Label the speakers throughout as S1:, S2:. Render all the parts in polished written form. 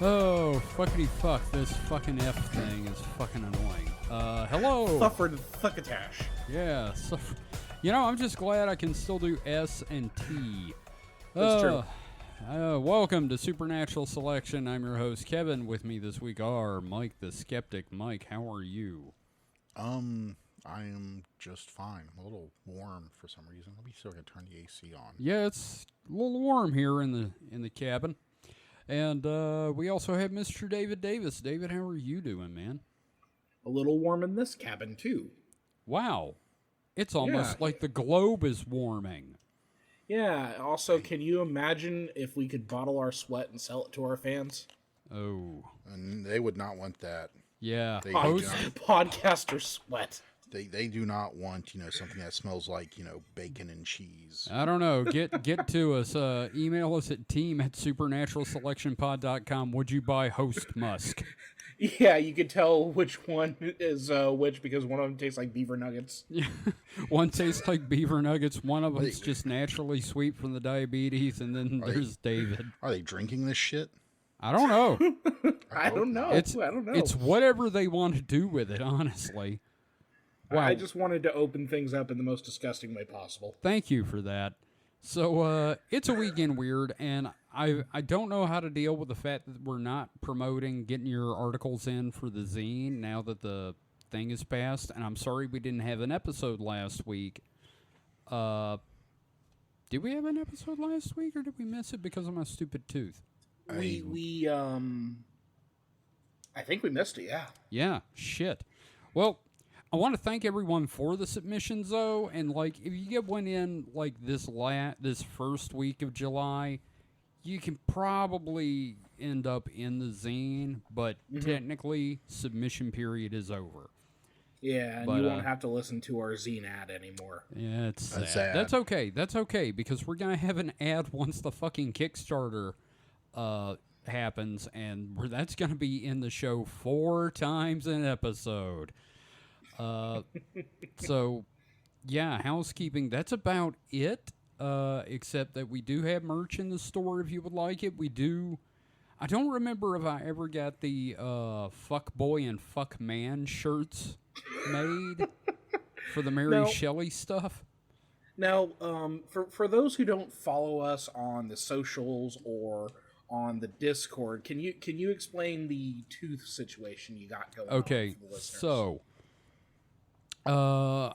S1: Oh, fuckity fuck. This fucking F thing is fucking annoying. Hello.
S2: Suffered thuckatash.
S1: Yeah. I'm just glad I can still do S and T.
S2: That's true.
S1: Welcome to Supernatural Selection. I'm your host, Kevin. With me this week are Mike the Skeptic. Mike, how are you?
S3: I am just fine. I'm a little warm for some reason. Let me see if I can turn the AC on.
S1: Yeah, it's a little warm here in the cabin. And we also have Mr. David Davis. David, how are you doing, man?
S2: A little warm in this cabin, too.
S1: Wow. It's almost like the globe is warming.
S2: Yeah, also, can you imagine if we could bottle our sweat and sell it to our fans?
S1: Oh.
S3: And they would not want that.
S1: Yeah.
S2: Podcaster sweat.
S3: They do not want, something that smells like, bacon and cheese.
S1: I don't know. Get to us. Email us at team@supernaturalselectionpod.com. Would you buy Host Musk?
S2: Yeah, you could tell which one is which because one of them tastes like beaver nuggets.
S1: One tastes like beaver nuggets. One of them's just naturally sweet from the diabetes, and then there's David.
S3: Are they drinking this shit?
S1: I don't know.
S2: I don't know.
S1: I don't know. It's whatever they want to do with it, honestly.
S2: Wow. I just wanted to open things up in the most disgusting way possible.
S1: Thank you for that. So, it's a weekend weird, and I don't know how to deal with the fact that we're not promoting getting your articles in for the zine now that the thing is passed, and I'm sorry we didn't have an episode last week. Did we have an episode last week, or did we miss it because of my stupid tooth?
S2: I think we missed it, yeah.
S1: Yeah, shit. Well, I want to thank everyone for the submissions, though, and, if you get one in, this first week of July, you can probably end up in the zine, but technically, submission period is over.
S2: Yeah, and you won't have to listen to our zine ad anymore.
S1: Yeah, it's sad. That's okay. That's okay, because we're going to have an ad once the fucking Kickstarter happens, and that's going to be in the show 4 times an episode. So, yeah, housekeeping, that's about it, except that we do have merch in the store if you would like it. I don't remember if I ever got the Fuck Boy and Fuck Man shirts made for the Mary Shelley stuff.
S2: Now, for those who don't follow us on the socials or on the Discord, can you explain the tooth situation you got going on for the listeners?
S1: So I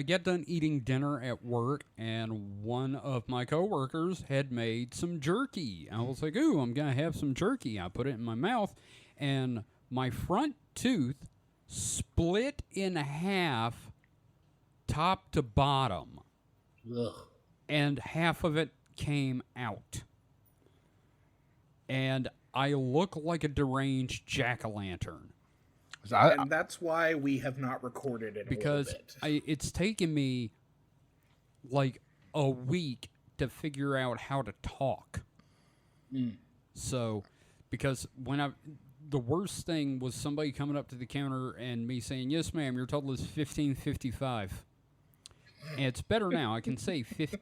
S1: got done eating dinner at work, and one of my coworkers had made some jerky. I was like, ooh, I'm going to have some jerky. I put it in my mouth, and my front tooth split in half, top to bottom.
S2: Ugh.
S1: And half of it came out. And I look like a deranged jack-o'-lantern.
S2: And that's why we have not recorded in a little bit.
S1: It's taken me a week to figure out how to talk. So, because the worst thing was somebody coming up to the counter and me saying, "Yes, ma'am, your total is $15.55." And it's better now. I can say 50.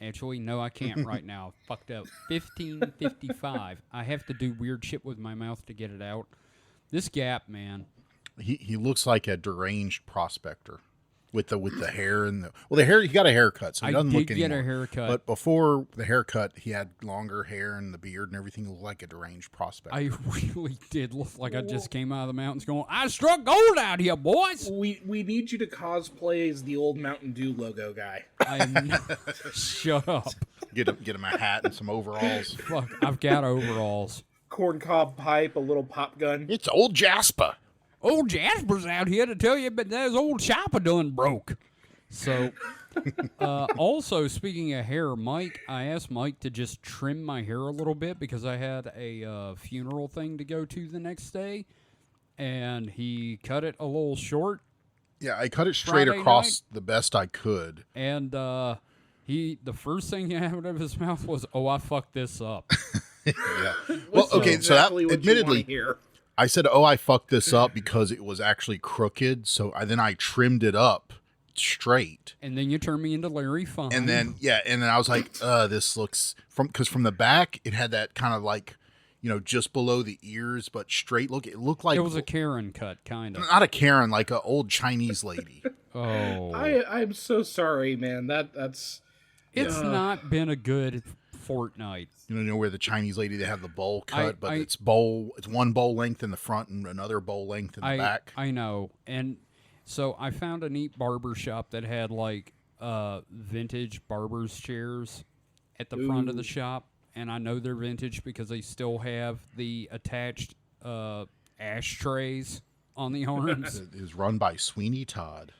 S1: Actually, no, I can't right now. Fucked up. $15.55. I have to do weird shit with my mouth to get it out. This gap, man.
S3: He looks like a deranged prospector with the hair and the hair. He got a haircut, so he doesn't look anymore.
S1: I did get a haircut,
S3: but before the haircut, he had longer hair and the beard and everything. He looked like a deranged prospector.
S1: I really did look like I just came out of the mountains going, "I struck gold out here, boys."
S2: We need you to cosplay as the old Mountain Dew logo guy.
S1: Shut up.
S3: Get him a hat and some overalls.
S1: Fuck, I've got overalls.
S2: Corncob pipe, a little pop gun.
S3: It's old Jasper.
S1: Old Jasper's out here to tell you, but there's old Chopper done broke. So, also, speaking of hair, I asked Mike to just trim my hair a little bit because I had a funeral thing to go to the next day, and he cut it a little short.
S3: Yeah, I cut it straight across the best I could.
S1: And the first thing he had out of his mouth was, "Oh, I fucked this up."
S3: Yeah. Well, okay,
S2: exactly
S3: so that, admittedly, I said, "Oh, I fucked this up" because it was actually crooked. So then I trimmed it up straight.
S1: And then you turned me into Larry Fine.
S3: And then I was like, this looks from the back, it had that kind of just below the ears, but straight look. It looked like
S1: It was a Karen cut, kind of.
S3: not a Karen, like an old Chinese lady.
S1: Oh.
S2: I'm so sorry, man. That's
S1: It's not been a good fortnight.
S3: Where the Chinese lady, they have the bowl cut, but
S1: I-
S3: it's one bowl length in the front and another bowl length in the back.
S1: I know. And so I found a neat barber shop that had like vintage barber's chairs at the front of the shop. And I know they're vintage because they still have the attached ashtrays on the arms.
S3: It is run by Sweeney Todd.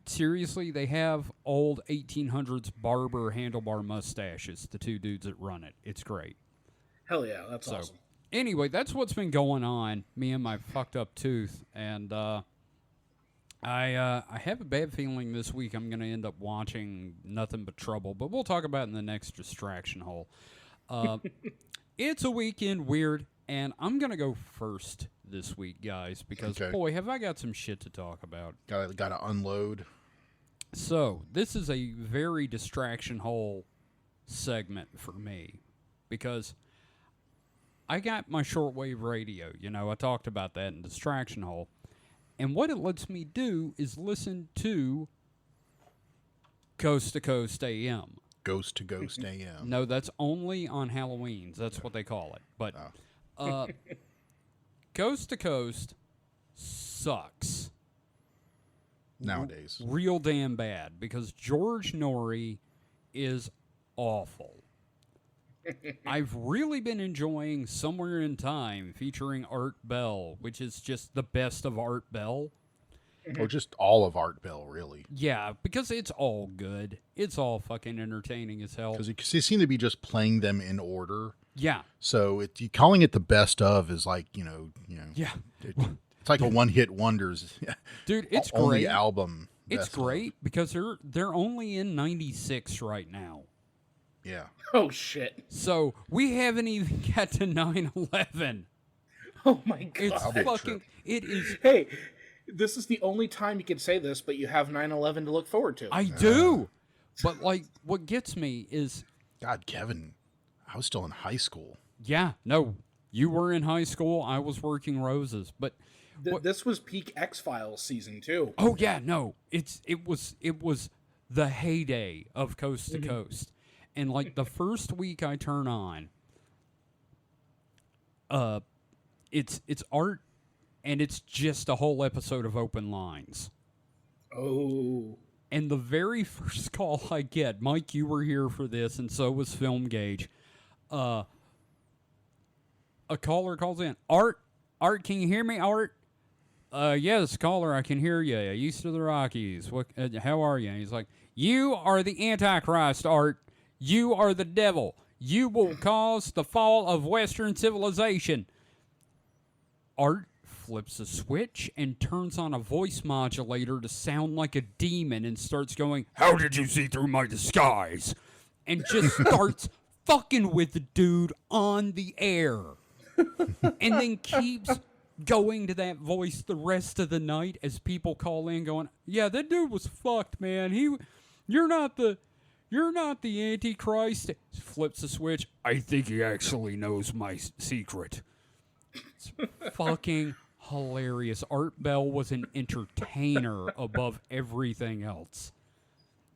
S1: Seriously, they have old 1800s barber handlebar mustaches, the two dudes that run it. It's great.
S2: hell yeah, that's awesome.
S1: Anyway, that's what's been going on, me and my fucked up tooth. And I have a bad feeling this week I'm going to end up watching nothing but trouble. But we'll talk about it in the next distraction hole. It's a weekend weird, and I'm going to go first this week, guys, because, boy, have I got some shit to talk about.
S3: Got to unload.
S1: So, this is a very distraction hole segment for me, because I got my shortwave radio. I talked about that in distraction hole. And what it lets me do is listen to Coast to Coast AM.
S3: Ghost to Ghost AM.
S1: No, that's only on Halloween's. That's what they call it. But Coast to Coast sucks.
S3: Nowadays.
S1: Real damn bad, because George Norrie is awful. I've really been enjoying Somewhere in Time featuring Art Bell, which is just the best of Art Bell.
S3: Or just all of Art Bell, really.
S1: Yeah, because it's all good. It's all fucking entertaining as hell.
S3: Because they seem to be just playing them in order.
S1: Yeah.
S3: So calling it the best of is like,
S1: Yeah.
S3: It's like a one-hit wonders.
S1: Dude, it's
S3: only
S1: great.
S3: album.
S1: It's
S3: best of.
S1: great because they're only in 96 right now.
S3: Yeah.
S2: Oh shit.
S1: So we haven't even got to 9/11.
S2: Oh my god.
S1: It's fucking. It is.
S2: Hey, this is the only time you can say this, but you have 9/11 to look forward to.
S1: I do. But like, what gets me is,
S3: God, Kevin, I was still in high school.
S1: yeah, no, you were in high school. I was working roses, but
S2: This was peak X-Files season 2.
S1: oh yeah, no, it was the heyday of Coast to Coast, and like the first week I turn on, it's Art, and it's just a whole episode of Open Lines.
S2: Oh.
S1: And the very first call I get, Mike, you were here for this, and so was Film Gauge. A caller calls in. Art, can you hear me, Art? Yes, caller, I can hear you. East of the Rockies. What? How are you? And he's like, you are the Antichrist, Art. You are the devil. You will cause the fall of Western civilization. Art flips a switch and turns on a voice modulator to sound like a demon and starts going, how did you see through my disguise? And just starts fucking with the dude on the air. And then keeps going to that voice the rest of the night as people call in going, yeah, that dude was fucked, man. You're not the Antichrist. Flips the switch. I think he actually knows my secret. It's fucking hilarious. Art Bell was an entertainer above everything else.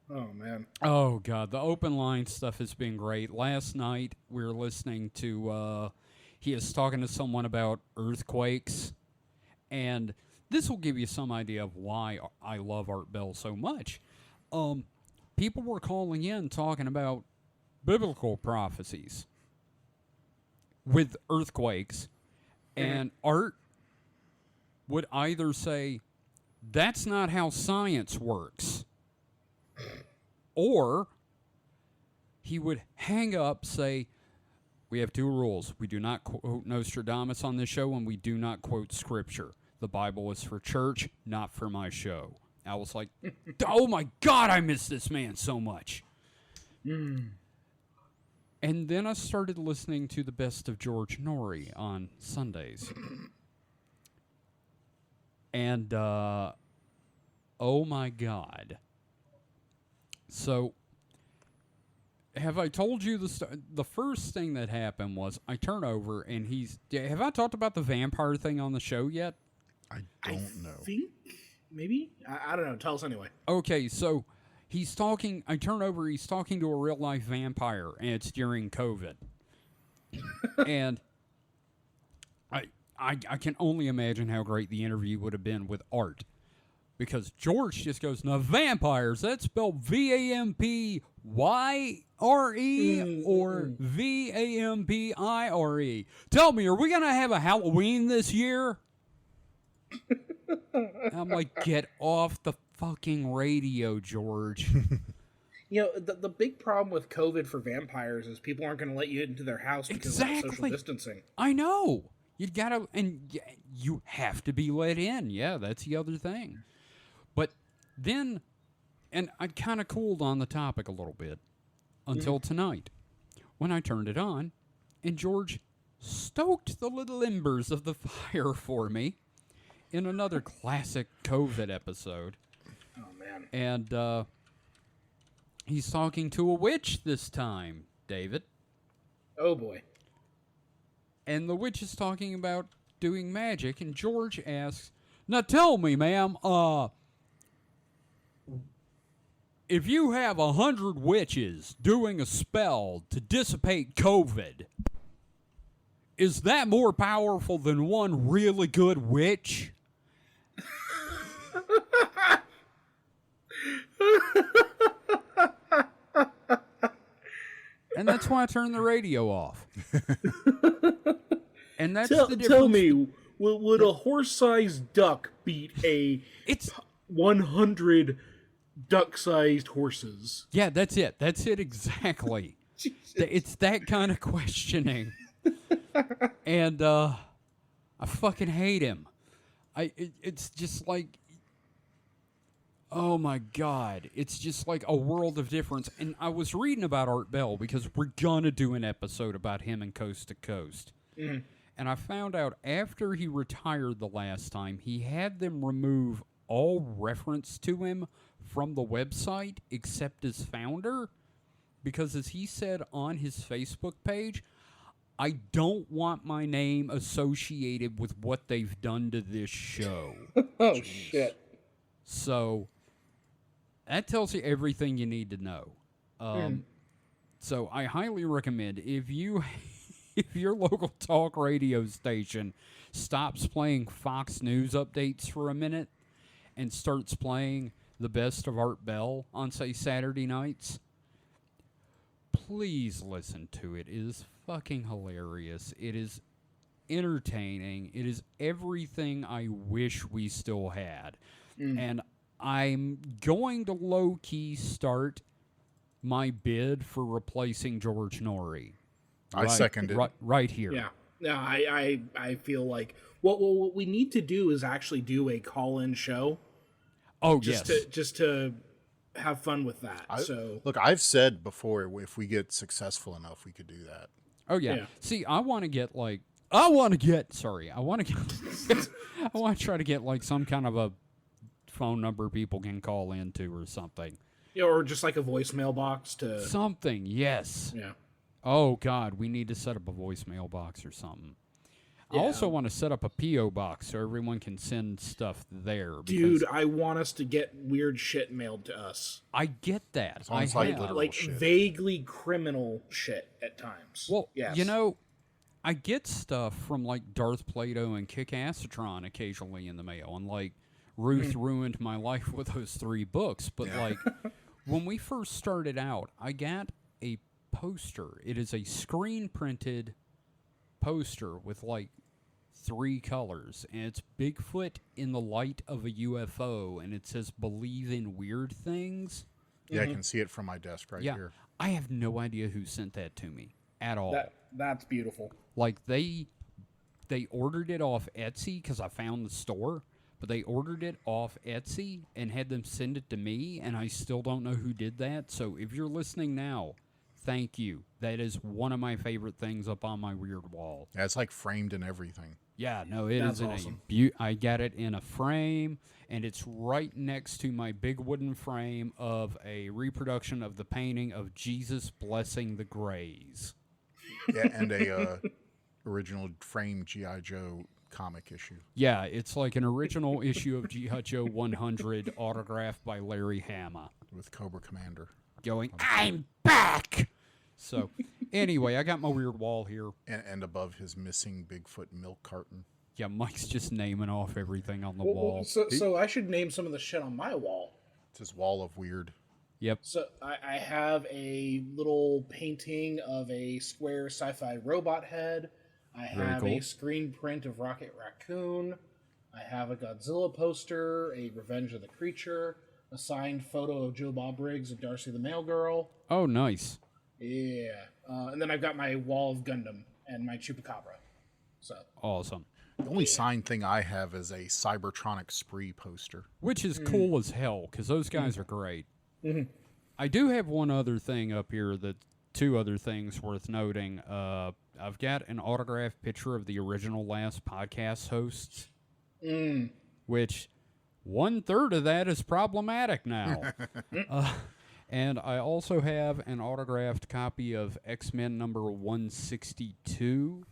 S2: Oh man.
S1: Oh god, the open line stuff has been great. Last night we were listening to he is talking to someone about earthquakes, and this will give you some idea of why I love Art Bell so much. People were calling in talking about biblical prophecies with earthquakes, and Art would either say, that's not how science works, or he would hang up, say, we have two rules. We do not quote Nostradamus on this show, and we do not quote Scripture. The Bible is for church, not for my show. I was like, oh my God, I miss this man so much. And then I started listening to the best of George Norrie on Sundays. And, oh my God. So, have I told you the first thing that happened was I turn over and have I talked about the vampire thing on the show yet?
S3: I don't know.
S2: Think maybe I don't know. Tell us anyway.
S1: Okay, so he's talking. I turn over. He's talking to a real life vampire, and it's during COVID. And I can only imagine how great the interview would have been with Art, because George just goes, "Now vampires, that's spelled VAMPYRE or VAMPIRE. Tell me, are we gonna have a Halloween this year?" I'm like, get off the fucking radio, George.
S2: You know, the big problem with COVID for vampires is people aren't going to let you into their house because of social distancing.
S1: I know. You gotta, and you have to be let in. Yeah, that's the other thing. But then, and I kind of cooled on the topic a little bit until tonight when I turned it on, and George stoked the little embers of the fire for me in another classic COVID episode.
S2: Oh, man.
S1: And he's talking to a witch this time, David.
S2: Oh, boy.
S1: And the witch is talking about doing magic, and George asks, "Now tell me, ma'am, if you have 100 witches doing a spell to dissipate COVID, is that more powerful than one really good witch?" And that's why I turned the radio off. And that's the difference.
S2: Tell me, would a horse-sized duck beat
S1: It's
S2: 100 duck-sized horses?
S1: Yeah, that's it. That's it exactly. It's that kind of questioning. And I fucking hate him. It's just like, oh my God. It's just like a world of difference. And I was reading about Art Bell because we're gonna do an episode about him and Coast to Coast.
S2: Mm-hmm.
S1: And I found out after he retired the last time, he had them remove all reference to him from the website except his founder. Because as he said on his Facebook page, "I don't want my name associated with what they've done to this show."
S2: Oh, shit.
S1: So that tells you everything you need to know. So I highly recommend if your local talk radio station stops playing Fox News updates for a minute and starts playing the best of Art Bell on, say, Saturday nights, please listen to it. It is fucking hilarious. It is entertaining. It is everything I wish we still had. And I'm going to low-key start my bid for replacing George Norrie.
S3: I second it.
S1: Right here.
S2: Yeah. No, I feel like what we need to do is actually do a call-in show.
S1: Oh,
S2: just
S1: yes.
S2: Just to have fun with that.
S3: Look, I've said before, if we get successful enough, we could do that.
S1: Oh, yeah.
S2: Yeah.
S1: See, I want to I want to try to get like some kind of a phone number people can call into or something.
S2: Yeah, or just like a voicemail box to
S1: Something, yes.
S2: Yeah.
S1: Oh, God, we need to set up a voicemail box or something. I
S2: Yeah.
S1: also want to set up a P.O. box so everyone can send stuff there.
S2: Dude, I want us to get weird shit mailed to us.
S1: I get that.
S3: Sounds
S1: I
S3: like
S1: have.
S3: literal
S2: Like
S3: shit.
S2: vaguely criminal shit at times.
S1: Well,
S2: yes.
S1: you know, I get stuff from like Darth Plato and Kick-Assatron occasionally in the mail, and like Ruth ruined my life with those 3 books. But like when we first started out, I got a poster. It is a screen printed poster with like 3 colors, and it's Bigfoot in the light of a UFO, and it says "Believe in weird things."
S3: Yeah, I can see it from my desk right here.
S1: I have no idea who sent that to me at all.
S2: That's beautiful.
S1: Like they ordered it off Etsy because I found the store, but they ordered it off Etsy and had them send it to me, and I still don't know who did that. So if you're listening now, thank you. That is one of my favorite things up on my weird wall.
S3: Yeah, it's like framed and everything.
S1: Yeah, no, it
S2: That's
S1: is in
S2: awesome.
S1: I got it in a frame, and it's right next to my big wooden frame of a reproduction of the painting of Jesus blessing the Greys.
S3: Yeah, and a original frame GI Joe comic issue
S1: Yeah, it's like an original issue of G.I. Joe 100 autographed by Larry Hama.
S3: with Cobra Commander.
S1: Going, I'm back! So, anyway, I got my weird wall here.
S3: And above his missing Bigfoot milk carton.
S1: Yeah, Mike's just naming off everything on the
S2: Well,
S1: wall.
S2: so I should name some of the shit on my wall.
S3: It's his wall of weird.
S1: Yep.
S2: So I have a little painting of a square sci-fi robot head. I have
S1: cool.
S2: a screen print of Rocket Raccoon. I have a Godzilla poster, a Revenge of the Creature, a signed photo of Joe Bob Briggs and Darcy the Mail Girl.
S1: Oh, nice.
S2: Yeah. And then I've got my wall of Gundam and my Chupacabra. So
S1: Awesome.
S3: The only signed thing I have is a Cybertronic Spree poster.
S1: Which is cool as hell, because those guys are great. I do have one other thing up here, two other things worth noting. I've got an autographed picture of the original last podcast hosts, which 1/3 of that is problematic now. And I also have an autographed copy of X-Men number 162.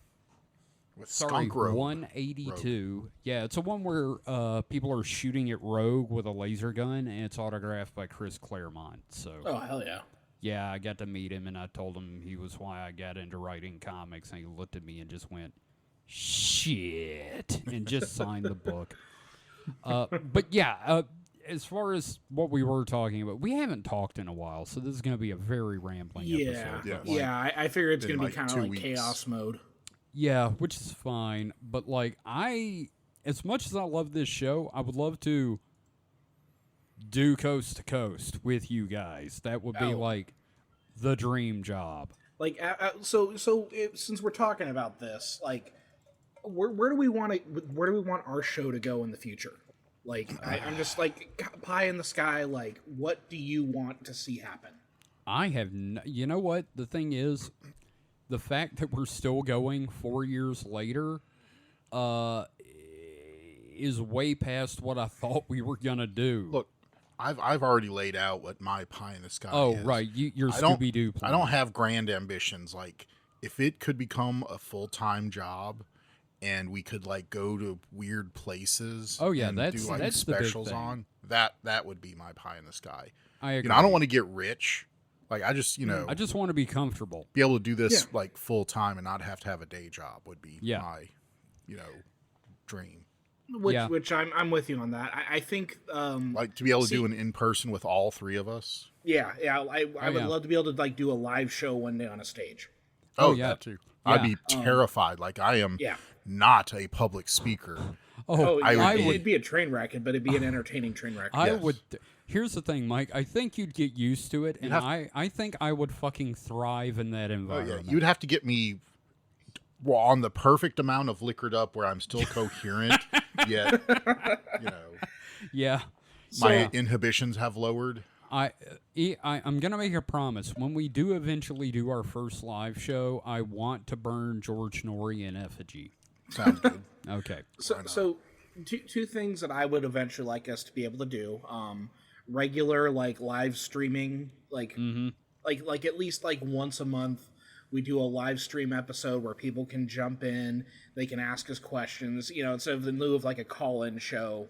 S3: With
S1: Sorry,
S3: Skunk Rogue.
S1: 182. Yeah, it's a one where people are shooting at Rogue with a laser gun, and it's autographed by Chris Claremont. So,
S2: Oh, hell yeah.
S1: yeah, I got to meet him, and I told him he was why I got into writing comics, and he looked at me and just went, shit, and just signed the book. But yeah, as far as what we were talking about, we haven't talked in a while, so this is going to be a very rambling
S2: Yeah.
S1: episode.
S3: Yeah.
S1: but, like,
S2: I figure it's
S3: been
S2: going to be
S3: like
S2: kind of
S3: 2
S2: like
S3: weeks.
S2: chaos mode.
S1: Yeah, which is fine. But, like, as much as I love this show, I would love to do Coast to Coast with you guys. That would be, like, the dream job.
S2: Like, since we're talking about this, like, where do we want our show to go in the future? Like, I'm just like pie in the sky. Like, what do you want to see happen?
S1: I have, you know what? The thing is, the fact that we're still going 4 years later is way past what I thought we were gonna do.
S3: Look, I've already laid out what my pie in the sky
S1: oh,
S3: is.
S1: right, you're
S3: I don't-
S1: Scooby-Doo.
S3: I don't have grand ambitions. Like, if it could become a full-time job and we could, like, go to weird places
S1: Oh, yeah,
S3: and
S1: that's-
S3: do, like,
S1: that's the big
S3: specials
S1: thing.
S3: on, that would be my pie in the sky.
S1: I agree.
S3: You know, I don't want to get rich. Like, I just,
S1: I just want to be comfortable.
S3: be able to do this,
S2: Yeah.
S3: like, full-time and not have to have a day job would be
S1: Yeah.
S3: my, dream.
S2: Which I'm with you on that. I think
S3: Like, to be able to do an in-person with all three of us.
S2: I would
S1: yeah.
S2: love to be able to like do a live show one day on a stage.
S1: Oh,
S3: Oh,
S1: yeah.
S3: that too.
S1: Yeah.
S3: I'd be terrified. Like, I am
S2: Yeah.
S3: not a public speaker.
S1: Oh,
S2: It'd be a train wreck, but it'd be an entertaining train wreck.
S1: I
S3: Yes.
S1: would. Here's the thing, Mike. I think you'd get used to it, and I think I would fucking thrive in that
S3: Oh,
S1: environment.
S3: yeah. You'd have to get me on the perfect amount of liquored up where I'm still coherent, yet,
S1: Yeah.
S3: my inhibitions have lowered.
S1: I'm gonna make a promise. When we do eventually do our first live show, I want to burn George Norrie in effigy.
S3: Sounds good.
S1: Okay.
S2: So two things that I would eventually like us to be able to do. Regular like live streaming, like at least like once a month we do a live stream episode where people can jump in, they can ask us questions, instead of in lieu of like a call-in show,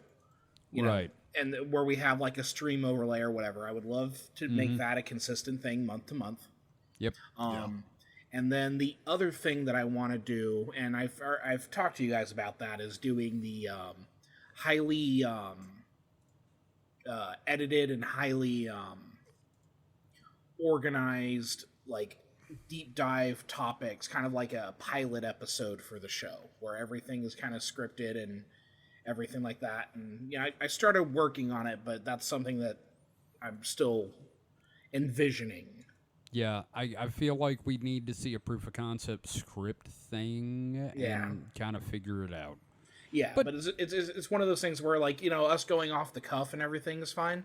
S1: Right.
S2: and where we have like a stream overlay or whatever. I would love to make that a consistent thing month to month.
S1: Yep.
S2: And then the other thing that I want to do, and I've talked to you guys about that, is doing the highly edited and highly organized, like deep dive topics, kind of like a pilot episode for the show, where everything is kind of scripted and everything like that. And I started working on it, but that's something that I'm still envisioning.
S1: Yeah, I feel like we need to see a proof of concept script thing and kind of figure it out.
S2: Yeah, but it's one of those things where, like, us going off the cuff and everything is fine.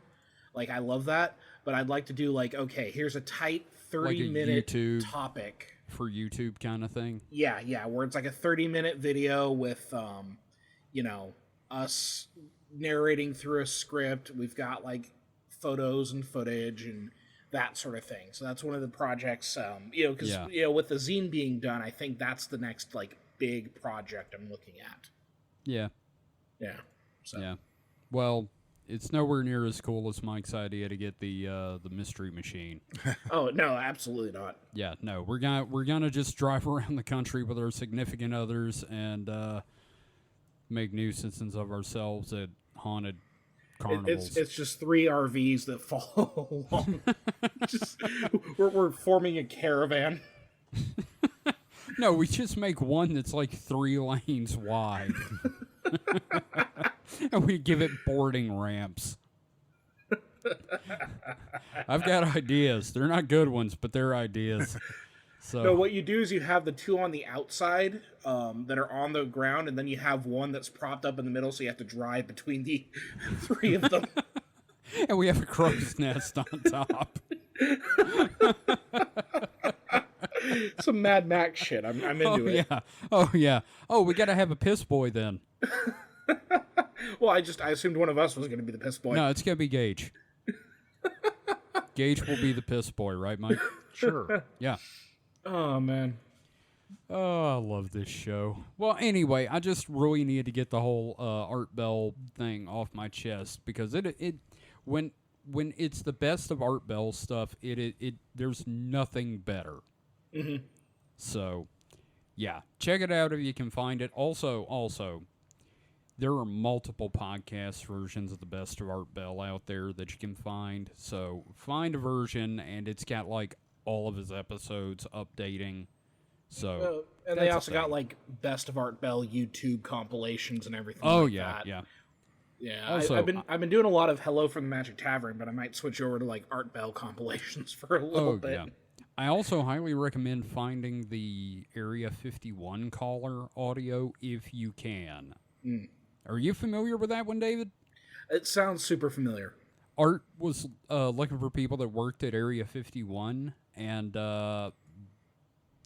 S2: Like, I love that, but I'd like to do, like, okay, here's a tight 30-minute
S1: YouTube
S2: topic
S1: for YouTube kind of thing.
S2: Yeah, where it's like a 30-minute video with us narrating through a script. We've got like photos and footage and that sort of thing. So that's one of the projects, because with the zine being done, I think that's the next like big project I'm looking at.
S1: Yeah.
S2: So.
S1: Yeah. Well, it's nowhere near as cool as Mike's idea to get the mystery machine.
S2: Oh no, absolutely not.
S1: Yeah, no, we're gonna just drive around the country with our significant others and make nuisances of ourselves at haunted carnivals.
S2: It's just 3 RVs that follow along. We're forming a caravan.
S1: No, we just make one that's like 3 lanes wide. And we give it boarding ramps. I've got ideas. They're not good ones, but they're ideas. So
S2: No, what you do is you have the 2 on the outside that are on the ground, and then you have one that's propped up in the middle, so you have to drive between the 3 of them.
S1: And we have a crow's nest on top.
S2: Some Mad Max shit. I'm into it.
S1: Yeah. Oh, yeah. Oh, we got to have a piss boy then.
S2: Well, I assumed one of us was going to be the piss boy.
S1: No, it's going to be Gage. Gage will be the piss boy, right, Mike?
S3: Sure.
S1: Yeah.
S2: Oh, man.
S1: Oh, I love this show. Well, anyway, I just really needed to get the whole Art Bell thing off my chest because when it's the best of Art Bell stuff, there's nothing better.
S2: Mm-hmm.
S1: So, yeah, check it out if you can find it. Also, there are multiple podcast versions of the best of Art Bell out there that you can find. So find a version, and it's got like all of his episodes updating. So
S2: and they also got like best of Art Bell YouTube compilations and everything.
S1: Oh
S2: like
S1: yeah,
S2: that.
S1: yeah.
S2: Yeah,
S1: Also,
S2: I've been doing a lot of Hello from the Magic Tavern, but I might switch over to like Art Bell compilations for a little bit.
S1: Yeah. I also highly recommend finding the Area 51 caller audio if you can.
S2: Mm.
S1: Are you familiar with that one, David?
S2: It sounds super familiar.
S1: Art was looking for people that worked at Area 51, and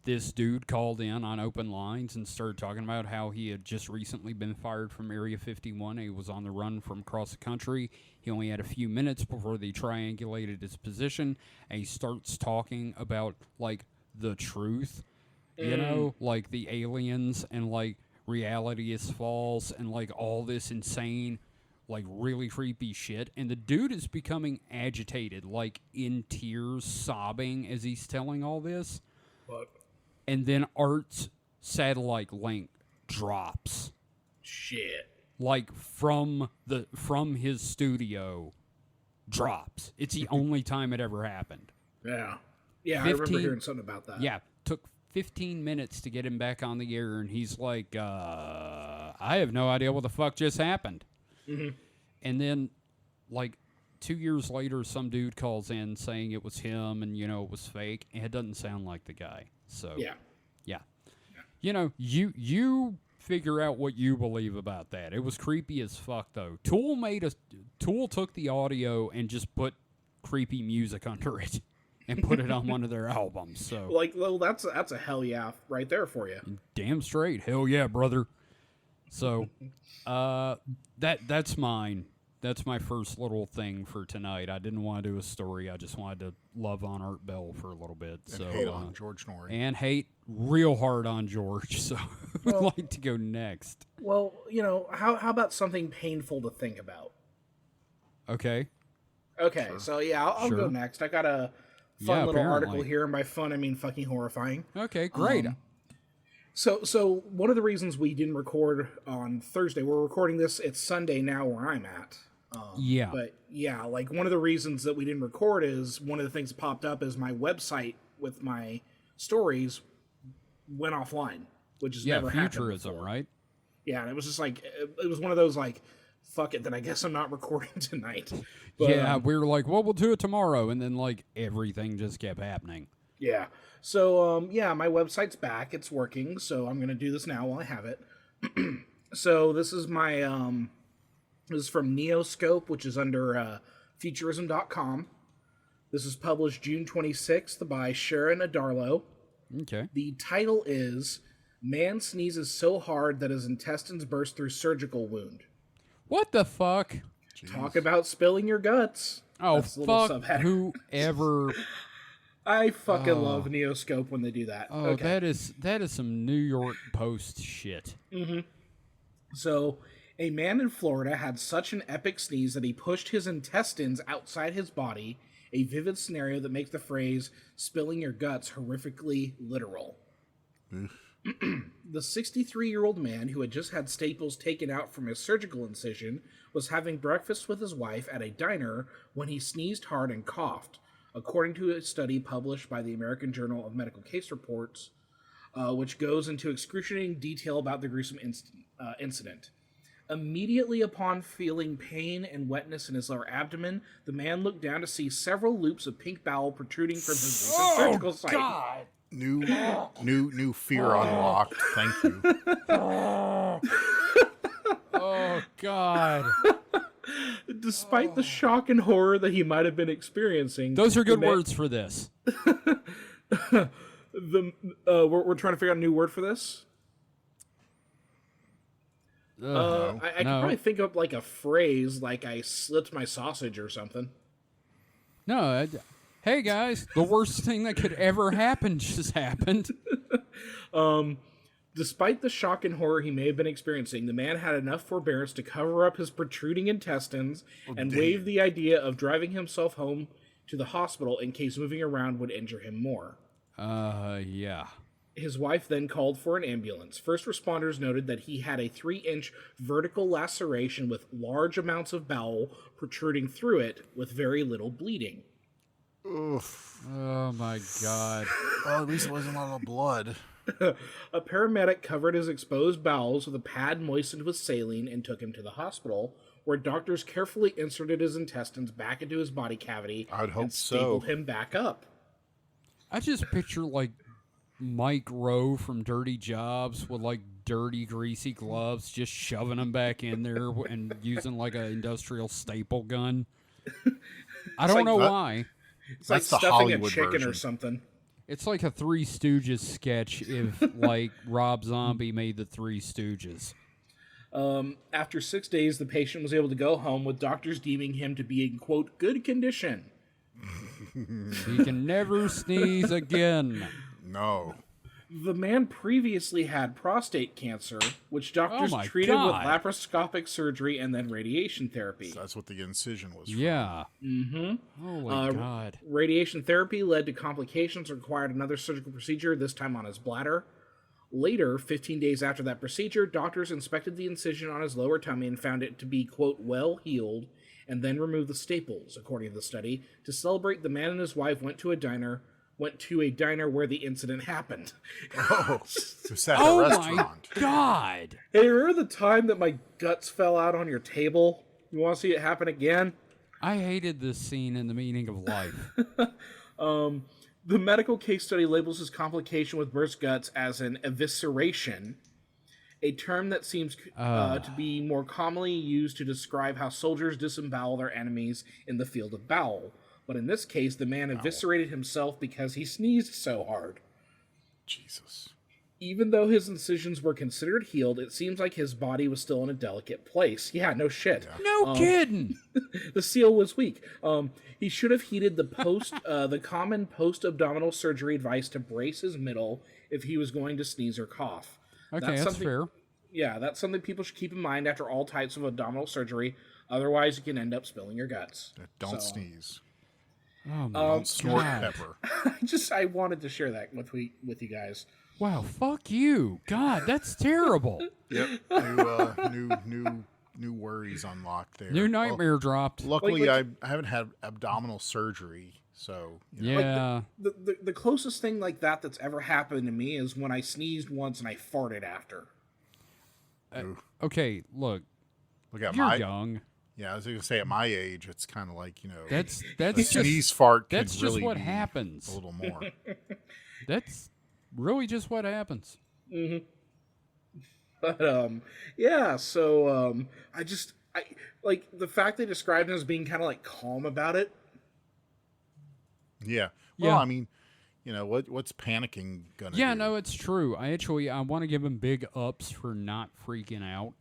S1: this dude called in on open lines and started talking about how he had just recently been fired from Area 51. He was on the run from across the country. He only had a few minutes before they triangulated his position, and he starts talking about, like, the truth, you know, like the aliens and, like, reality is false and, like, all this insane, like, really creepy shit. And the dude is becoming agitated, like, in tears, sobbing as he's telling all this.
S2: What?
S1: And then Art's satellite link drops.
S2: Shit.
S1: Like from his studio drops. It's the only time it ever happened.
S2: Yeah. Yeah, I remember hearing something about that.
S1: Yeah. Took 15 minutes to get him back on the air, and he's like, I have no idea what the fuck just happened.
S2: Mm-hmm.
S1: And then, like, 2 years later, some dude calls in saying it was him and, you know, it was fake. And it doesn't sound like the guy. So, yeah. You know, you figure out what you believe about that. It was creepy as fuck, though. Tool took the audio and just put creepy music under it and put it on one of their albums. So,
S2: like, well, that's a hell yeah right there for you.
S1: Damn straight. Hell yeah, brother. So, that's mine. That's my first little thing for tonight. I didn't want to do a story. I just wanted to love on Art Bell for a little bit.
S3: And
S1: so
S3: hate on George Norrie.
S1: And hate real hard on George. So
S2: Well,
S1: I'd like to go next.
S2: Well, you know, how about something painful to think about?
S1: Okay.
S2: Okay,
S3: Sure.
S2: so yeah, I'll go
S1: Sure.
S2: next. I got a fun
S1: Yeah,
S2: little article
S1: apparently.
S2: here, and by fun I mean fucking horrifying.
S1: Okay, great.
S2: So one of the reasons we didn't record on Thursday, we're recording this, it's Sunday now where I'm at.
S1: Yeah.
S2: But yeah, like one of the reasons that we didn't record is one of the things that popped up is my website with my stories went offline, which has
S1: Yeah,
S2: never happened
S1: futurism,
S2: before.
S1: right?
S2: Yeah, and it was just like, it was one of those like, fuck it, then I guess I'm not recording tonight. But,
S1: Yeah, we were like, well, we'll do it tomorrow. And then, like, everything just kept happening.
S2: Yeah. So, yeah, my website's back. It's working. So I'm going to do this now while I have it. So this is my, this is from Neoscope, which is under futurism.com. This is published June 26th by Sharon Adarlo.
S1: Okay.
S2: The title is "Man Sneezes So Hard That His Intestines Burst Through Surgical Wound."
S1: What the fuck?
S3: Jeez.
S2: Talk about spilling your guts.
S1: Oh,
S2: That's the little
S1: fuck
S2: subheader.
S1: whoever.
S2: I fucking love Neoscope when they do that.
S1: Oh, that is some New York Post shit.
S2: So, a man in Florida had such an epic sneeze that he pushed his intestines outside his body, a vivid scenario that makes the phrase "spilling your guts" horrifically literal. The 63-year-old man, who had just had staples taken out from his surgical incision, was having breakfast with his wife at a diner when he sneezed hard and coughed, according to a study published by the American Journal of Medical Case Reports, which goes into excruciating detail about the gruesome incident. Immediately upon feeling pain and wetness in his lower abdomen, the man looked down to see several loops of pink bowel protruding from his recent surgical site.
S1: God.
S3: New fear unlocked. Thank you.
S1: Oh, God.
S2: Despite the shock and horror that he might have been experiencing,
S1: Those are good
S2: the man-
S1: words for this.
S2: We're trying to figure out a new word for this. I can
S1: no.
S2: probably think of like a phrase, like "I slipped my sausage" or something.
S1: No. Hey, guys, the worst thing that could ever happen just happened.
S2: Despite the shock and horror he may have been experiencing, the man had enough forbearance to cover up his protruding intestines and waive the idea of driving himself home to the hospital in case moving around would injure him more.
S1: Yeah.
S2: His wife then called for an ambulance. First responders noted that he had a 3-inch vertical laceration with large amounts of bowel protruding through it with very little bleeding.
S3: Oof.
S1: Oh, my God.
S3: Well, at least it wasn't a lot of blood.
S2: A paramedic covered his exposed bowels with a pad moistened with saline and took him to the hospital, where doctors carefully inserted his intestines back into his body cavity
S3: I'd hope
S2: and
S3: so.
S2: stapled him back up.
S1: I just picture, like, Mike Rowe from Dirty Jobs with, like, dirty, greasy gloves, just shoving them back in there and using, like, an industrial staple gun. I don't know why.
S2: It's like
S3: That's the
S2: stuffing
S3: Hollywood
S2: a chicken
S3: version.
S2: or something.
S1: It's like a Three Stooges sketch if, like, Rob Zombie made the Three Stooges.
S2: After 6 days, the patient was able to go home, with doctors deeming him to be in, quote, good condition.
S1: He can never sneeze again.
S3: No.
S2: The man previously had prostate cancer, which doctors
S1: my
S2: treated with
S1: God.
S2: laparoscopic surgery and then radiation therapy.
S3: That's what the incision was. From.
S1: Yeah. Mm-hmm. Holy God.
S2: Radiation therapy led to complications and required another surgical procedure, this time on his bladder. Later, 15 days after that procedure, doctors inspected the incision on his lower tummy and found it to be, quote, well healed, and then removed the staples, according to the study. To celebrate, the man and his wife went to a diner where the incident happened.
S3: Oh, it was at a
S1: Oh,
S3: restaurant.
S1: my God.
S2: Hey, remember the time that my guts fell out on your table? You want to see it happen again?
S1: I hated this scene in The Meaning of Life.
S2: The medical case study labels his complication with burst guts as an evisceration, a term that seems to be more commonly used to describe how soldiers disembowel their enemies in the field of battle. But in this case, the man eviscerated himself because he sneezed so hard.
S3: Jesus.
S2: Even though his incisions were considered healed, it seems like his body was still in a delicate place. Yeah, no shit.
S1: No kidding.
S2: The seal was weak. He should have heeded the common post-abdominal surgery advice to brace his middle if he was going to sneeze or cough.
S1: Okay, that's fair.
S2: Yeah, that's something people should keep in mind after all types of abdominal surgery. Otherwise, you can end up spilling your guts.
S3: Don't sneeze.
S1: Oh, my
S3: Don't snort
S1: God.
S3: pepper.
S2: I wanted to share that with you guys.
S1: Wow, fuck you. God, that's terrible.
S3: Yep. New worries unlocked there.
S1: New nightmare dropped.
S3: Luckily,
S2: Like-
S3: I haven't had abdominal surgery, so you know.
S1: Yeah.
S2: The closest thing like that that's ever happened to me is when I sneezed once and I farted after.
S1: Okay, look,
S3: Look at
S1: you're
S3: my
S1: young.
S3: yeah. I was gonna say at my age, it's kind of like
S1: That's
S3: a
S1: just
S3: sneeze fart.
S1: that's
S3: could
S1: just
S3: really
S1: what
S3: be
S1: happens.
S3: A little more.
S1: That's really just what happens.
S2: But yeah, so I like the fact they described him as being kind of like calm about it.
S3: Yeah. Well,
S1: Yeah.
S3: I mean, what's panicking gonna
S1: Yeah,
S3: do?
S1: no, it's true. I want to give him big ups for not freaking out.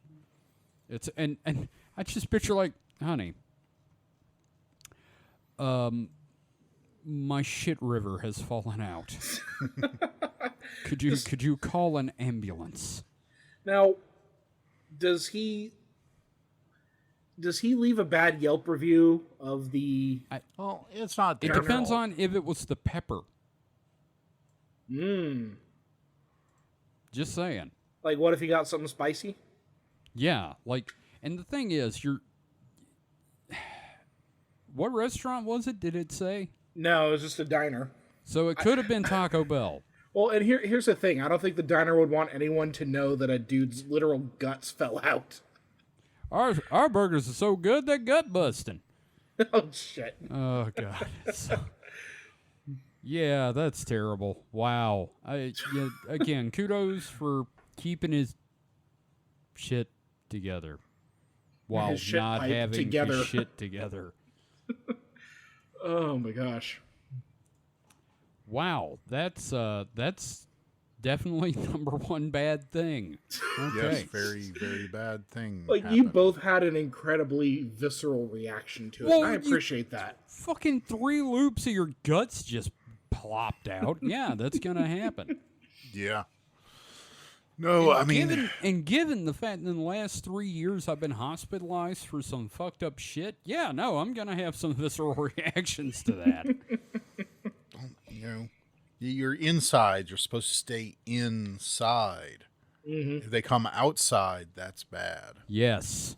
S1: It's and I just picture like, honey, my shit river has fallen out. Could you call an ambulance?
S2: Now, does he leave a bad Yelp review of the?
S3: Well, it's not.
S1: It
S3: their
S1: depends
S3: fault.
S1: on if it was the pepper. Just saying.
S2: Like, what if he got something spicy?
S1: Yeah, like, and the thing is, what restaurant was it? Did it say?
S2: No, it was just a diner.
S1: So it could have been Taco Bell.
S2: Well, and here's the thing. I don't think the diner would want anyone to know that a dude's literal guts fell out.
S1: Our burgers are so good they're gut busting.
S2: Oh shit!
S1: Oh god. Yeah, that's terrible. Wow. Again, kudos for keeping his shit together while
S2: His shit
S1: not
S2: pipe
S1: having
S2: together.
S1: his shit together.
S2: Oh my gosh!
S1: Wow, that's definitely number one bad thing. Okay.
S3: Yes, very, very bad thing.
S2: Like you
S3: happened.
S2: both had an incredibly visceral reaction to it.
S1: Well,
S2: I
S1: you-
S2: appreciate that.
S1: Fucking 3 loops of your guts just plopped out. Yeah, that's gonna happen.
S3: Yeah. No, I mean,
S1: Given the fact that in the last 3 years I've been hospitalized for some fucked up shit, yeah, no, I'm gonna have some visceral reactions to that.
S3: you're inside. You're supposed to stay inside.
S2: Mm-hmm.
S3: If they come outside, that's bad.
S1: Yes.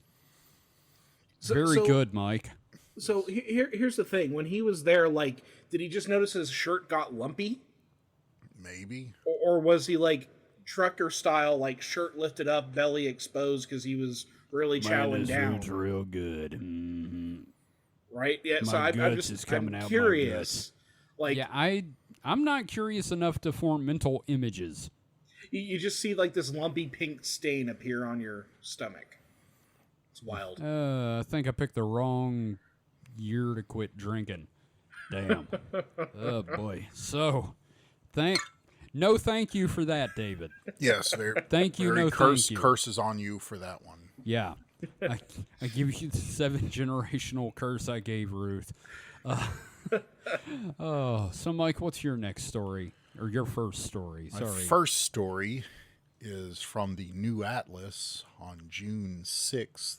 S2: So-
S1: Very
S2: so-
S1: good, Mike.
S2: So here's the thing. When he was there, like, did he just notice his shirt got lumpy?
S3: Maybe.
S2: Or was he, like, trucker style, like, shirt lifted up, belly exposed because he was really chowing down?
S1: real good. Mm-hmm.
S2: Right? Yeah, so
S1: My
S2: I'm
S1: guts is
S2: just
S1: coming
S2: I'm
S1: out my
S2: curious. Like,
S1: Yeah, I'm not curious enough to form mental images.
S2: you just see, like, this lumpy pink stain appear on your stomach. It's wild.
S1: I think I picked the wrong year to quit drinking. Damn. Oh boy. So, thank you for that, David.
S3: Yes. Very,
S1: Thank you,
S3: very
S1: no thank you.
S3: Curses on you for that one.
S1: Yeah. I give you the 7 generational curse I gave Ruth. So Mike, what's your next story? Or your first story?
S3: My
S1: Sorry.
S3: first story is from the New Atlas on June 6th.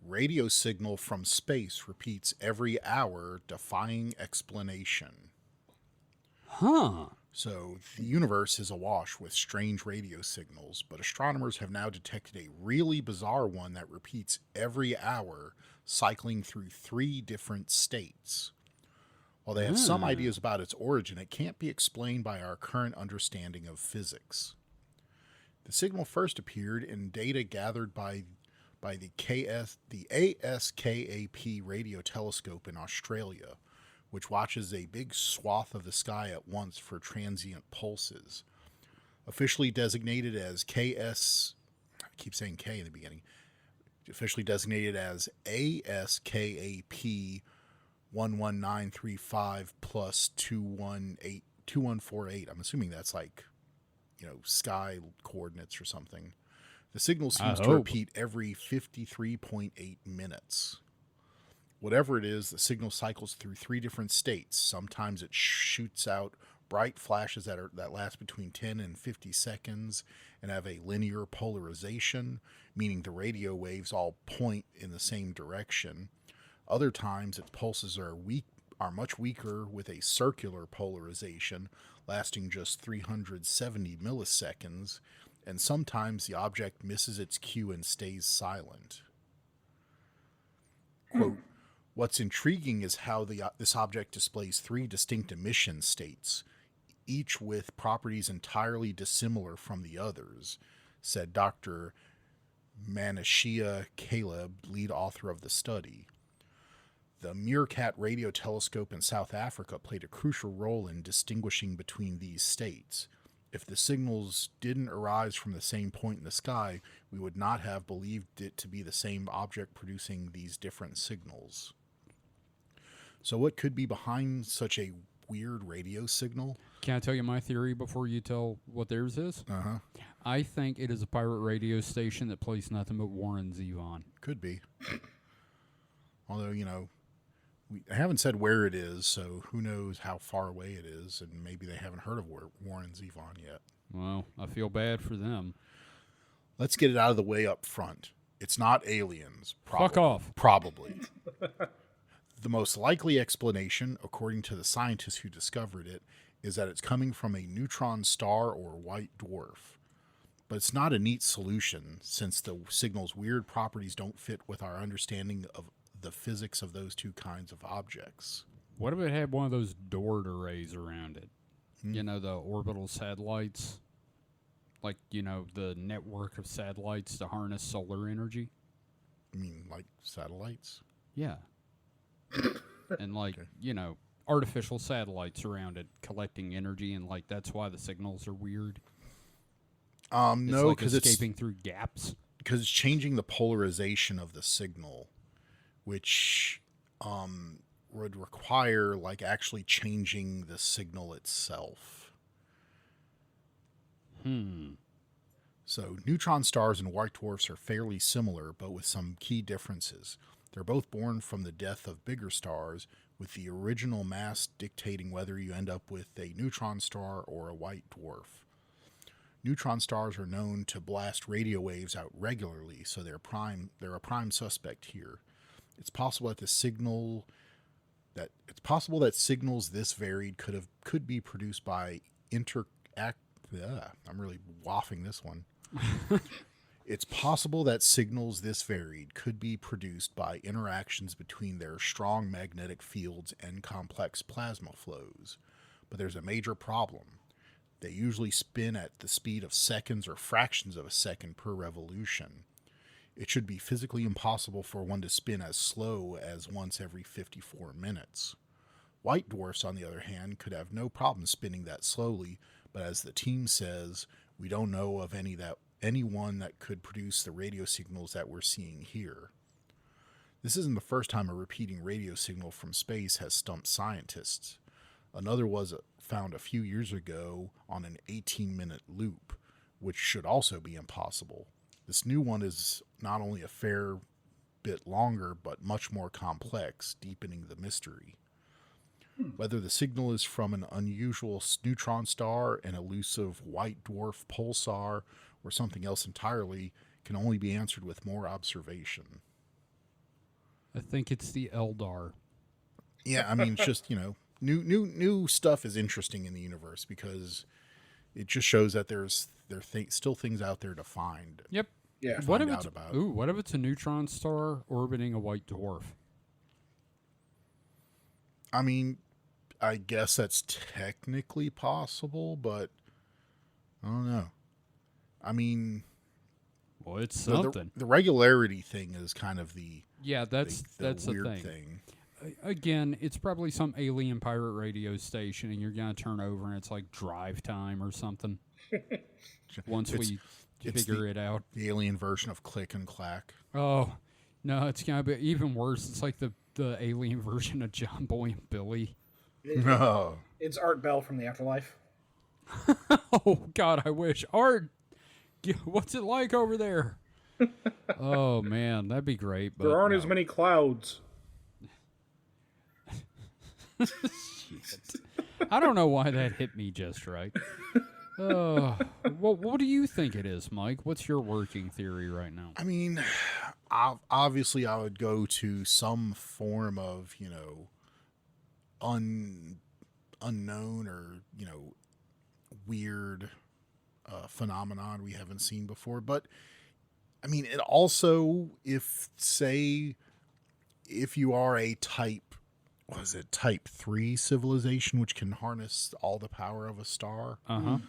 S3: Radio signal from space repeats every hour, defying explanation.
S1: Huh.
S3: So, the universe is awash with strange radio signals, but astronomers have now detected a really bizarre one that repeats every hour, cycling through 3 different states. While they have some ideas about its origin, it can't be explained by our current understanding of physics. The signal first appeared in data gathered by the ASKAP radio telescope in Australia, which watches a big swath of the sky at once for transient pulses. Officially designated as I keep saying K in the beginning, officially designated as ASKAP 11935 plus 2148. I'm assuming that's like, sky coordinates or something. The signal seems to repeat every 53.8 minutes. Whatever it is, the signal cycles through 3 different states. Sometimes it shoots out bright flashes that last between 10 and 50 seconds and have a linear polarization, meaning the radio waves all point in the same direction. Other times, its pulses are much weaker with a circular polarization, lasting just 370 milliseconds, and sometimes the object misses its cue and stays silent. Quote, what's intriguing is how this object displays 3 distinct emission states, each with properties entirely dissimilar from the others, said Dr. Manashia Caleb, lead author of the study. The Meerkat radio telescope in South Africa played a crucial role in distinguishing between these states. If the signals didn't arise from the same point in the sky, we would not have believed it to be the same object producing these different signals. So what could be behind such a weird radio signal.
S1: Can I tell you my theory before you tell what theirs is?
S3: Uh-huh.
S1: I think it is a pirate radio station that plays nothing but Warren Zevon.
S3: Could be. Although, we haven't said where it is, so who knows how far away it is, and maybe they haven't heard of Warren Zevon yet.
S1: Well, I feel bad for them.
S3: Let's get it out of the way up front. It's not aliens.
S1: Fuck off.
S3: Probably. The most likely explanation, according to the scientists who discovered it, is that it's coming from a neutron star or white dwarf. But it's not a neat solution, since the signal's weird properties don't fit with our understanding of the physics of those two kinds of objects.
S1: What if it had one of those Dort arrays around it? You know, the orbital satellites? Like, the network of satellites to harness solar energy?
S3: I mean, like satellites?
S1: Yeah. And, artificial satellites around it collecting energy, and, that's why the signals are weird.
S3: No, because
S1: it's escaping through gaps.
S3: Because it's changing the polarization of the signal, which would require actually changing the signal itself. So neutron stars and white dwarfs are fairly similar, but with some key differences. They're both born from the death of bigger stars, with the original mass dictating whether you end up with a neutron star or a white dwarf. Neutron stars are known to blast radio waves out regularly, so they're a prime suspect here. It's possible that signals this varied could be produced by I'm really waffing this one. It's possible that signals this varied could be produced by interactions between their strong magnetic fields and complex plasma flows. But there's a major problem. They usually spin at the speed of seconds or fractions of a second per revolution. It should be physically impossible for one to spin as slow as once every 54 minutes. White dwarfs, on the other hand, could have no problem spinning that slowly, but as the team says, we don't know of anyone that could produce the radio signals that we're seeing here. This isn't the first time a repeating radio signal from space has stumped scientists. Another was found a few years ago on an 18-minute loop, which should also be impossible. This new one is not only a fair bit longer, but much more complex, deepening the mystery. Whether the signal is from an unusual neutron star, an elusive white dwarf pulsar, or something else entirely can only be answered with more observation.
S1: I think it's the Eldar.
S3: Yeah, I mean, it's just, new stuff is interesting in the universe because it just shows that there's still things out there to find.
S1: Yep.
S2: Yeah.
S1: What if it's a neutron star orbiting a white dwarf?
S3: I mean, I guess that's technically possible, but I don't know. I mean,
S1: well, it's something.
S3: The regularity thing is kind of the
S1: that's the
S3: weird
S1: thing. Again, it's probably some alien pirate radio station, and you're gonna turn over, and it's like drive time or something. Once we figure it out,
S3: the alien version of Click and Clack.
S1: Oh no, it's gonna be even worse. It's like the alien version of John Boy and Billy.
S3: No,
S2: it's Art Bell from the Afterlife.
S1: Oh God, I wish Art. What's it like over there? Oh man, that'd be great. But
S2: there aren't as many clouds.
S1: Shit. I don't know why that hit me just right. What do you think it is, Mike? What's your working theory right now?
S3: I mean, obviously, I would go to some form of unknown or weird phenomenon we haven't seen before. But I mean, it also, if you are a type 3 civilization, which can harness all the power of a star, and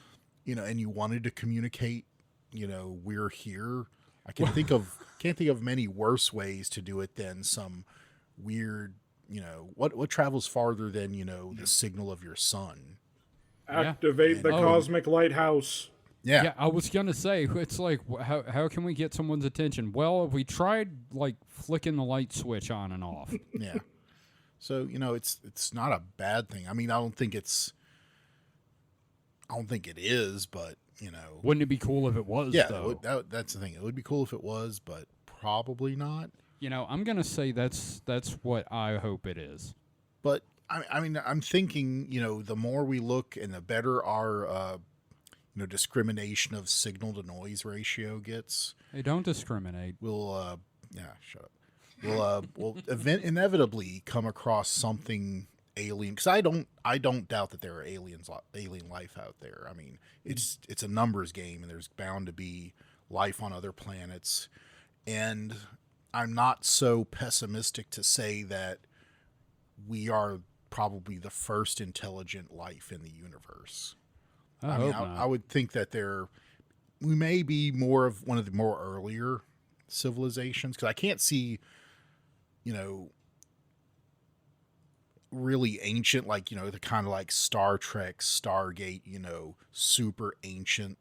S3: you wanted to communicate, we're here. I can't think of many worse ways to do it than some weird, what travels farther than, the signal of your sun.
S2: Activate the cosmic lighthouse.
S1: Yeah, I was gonna say, it's like, how can we get someone's attention? Well, we tried flicking the light switch on and off.
S3: Yeah. So, it's not a bad thing. I mean, I don't think it is, but,
S1: Wouldn't it be cool if it was,
S3: yeah,
S1: though?
S3: that's the thing. It would be cool if it was, but probably not.
S1: I'm going to say that's what I hope it is.
S3: But I mean, I'm thinking, the more we look and the better our, discrimination of signal to noise ratio gets.
S1: Hey, don't discriminate.
S3: We'll, shut up. We'll inevitably come across something alien, because I don't doubt that there are alien life out there. I mean, it's a numbers game, and there's bound to be life on other planets, and I'm not so pessimistic to say that we are probably the first intelligent life in the universe. I would think that we may be more of one of the more earlier civilizations, because I can't see, really ancient, like, the kind of like Star Trek, Stargate, super ancient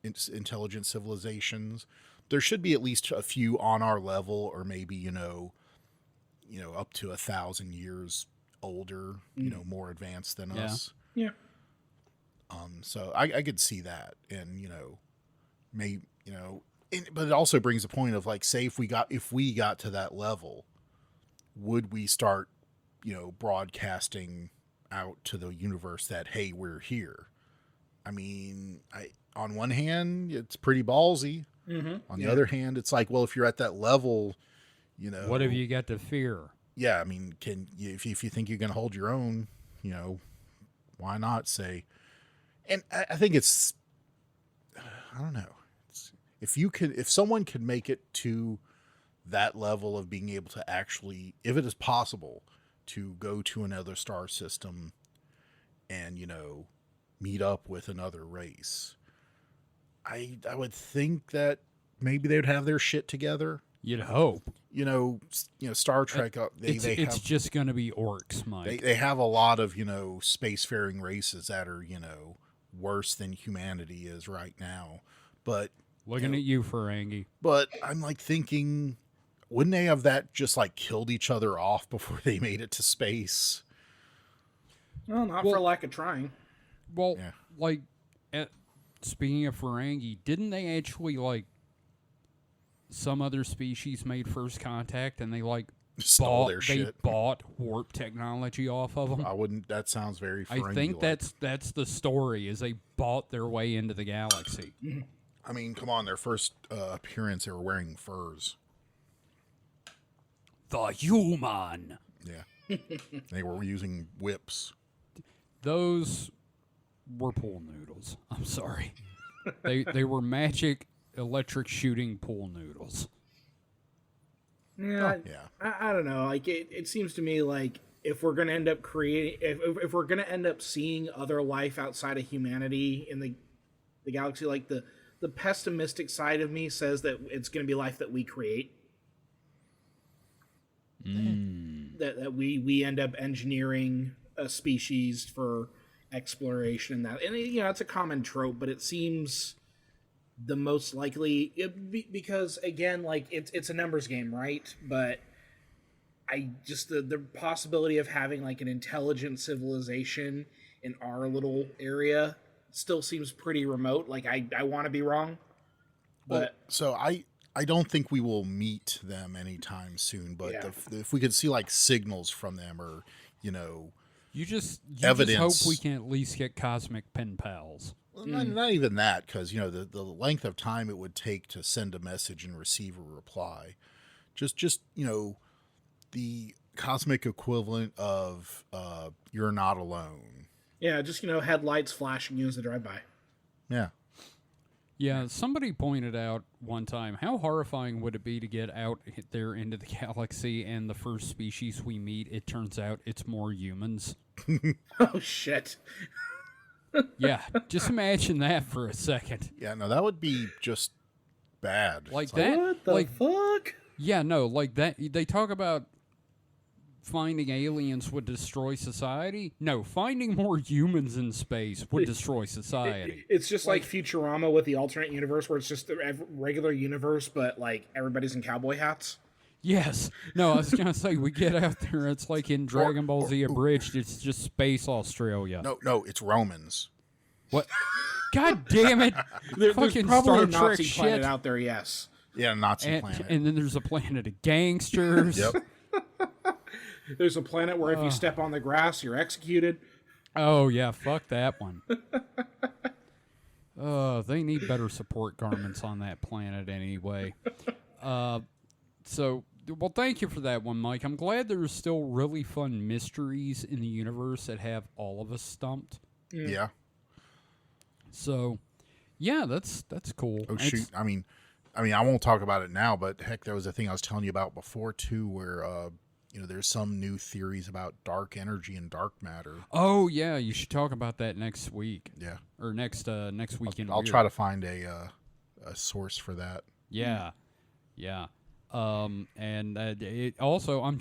S3: intelligent civilizations. There should be at least a few on our level, or maybe, up to 1,000 years older, more advanced than us.
S2: Yeah.
S3: So I could see that, and, but it also brings a point of, like, say if we got to that level, would we start, broadcasting out to the universe that, hey, we're here? I mean, on one hand, it's pretty ballsy.
S2: Mm-hmm.
S3: On the other hand, it's like, well, if you're at that level,
S1: what have you got to fear?
S3: Yeah, I mean, if you think you can hold your own, why not say? And I think it's, I don't know. If someone could make it to that level of being able to actually, if it is possible, to go to another star system and, meet up with another race, I would think that maybe they'd have their shit together.
S1: You'd hope.
S3: Star Trek,
S1: it's just going to be orcs, Mike.
S3: They have a lot of, spacefaring races that are, worse than humanity is right now. But
S1: looking at you, Ferengi.
S3: But I'm like thinking, wouldn't they have that just like killed each other off before they made it to space?
S2: Well, not for lack of trying.
S1: Well, like, speaking of Ferengi, didn't they actually, like, some other species made first contact and they, like,
S3: stole their shit?
S1: They bought warp technology off of them?
S3: I wouldn't. That sounds very Ferengi-like.
S1: I think that's the story, is they bought their way into the galaxy.
S3: I mean, come on, their first appearance, they were wearing furs.
S1: The human.
S3: Yeah. They were using whips.
S1: Those were pool noodles. I'm sorry. They were magic electric shooting pool noodles.
S2: Yeah. I don't know. Like, it seems to me like if we're going to end up creating, if we're going to end up seeing other life outside of humanity in the galaxy, like the pessimistic side of me says that it's going to be life that we create. That we end up engineering a species for exploration, and it's a common trope, but it seems the most likely because again, like it's a numbers game, right? But I just the possibility of having like an intelligent civilization in our little area still seems pretty remote. Like I want to be wrong, but
S3: well, so I don't think we will meet them anytime soon, but if we could see like signals from them, or
S1: you just
S3: evidence.
S1: Just hope we can at least get cosmic pen pals.
S3: Well, not even that, because the length of time it would take to send a message and receive a reply, just the cosmic equivalent of you're not alone.
S2: Yeah, just headlights flashing you as they drive by.
S3: Yeah.
S1: Yeah, somebody pointed out one time, how horrifying would it be to get out there into the galaxy and the first species we meet, it turns out it's more humans.
S2: Oh, shit.
S1: Yeah, just imagine that for a second.
S3: Yeah, no, that would be just bad.
S1: Like that?
S2: What the fuck?
S1: Yeah, no, like that. They talk about finding aliens would destroy society. No, finding more humans in space would destroy society.
S2: It's just like Futurama with the alternate universe, where it's just a regular universe, but like everybody's in cowboy hats.
S1: Yes. No, I was going to say, we get out there, it's like in Dragon Ball Z Abridged, it's just Space Australia.
S3: No, it's Romans.
S1: What? God damn it.
S2: There's
S1: Fucking
S2: probably
S1: Star
S2: a Nazi
S1: Trek
S2: planet
S1: shit.
S2: out there, yes.
S3: Yeah, Nazi planet.
S1: And then there's a planet of gangsters.
S3: Yep.
S2: There's a planet where if you step on the grass, you're executed.
S1: Oh, yeah, fuck that one. They need better support garments on that planet anyway. Well, thank you for that one, Mike. I'm glad there's still really fun mysteries in the universe that have all of us stumped.
S3: Yeah.
S1: So, yeah, that's cool.
S3: Oh, shoot. I mean, I won't talk about it now, but heck, there was a thing I was telling you about before, too, where, there's some new theories about dark energy and dark matter.
S1: Oh, yeah, you should talk about that next week.
S3: Yeah.
S1: Or next weekend.
S3: I'll try to find a source for that.
S1: Yeah. Yeah. And it also, I'm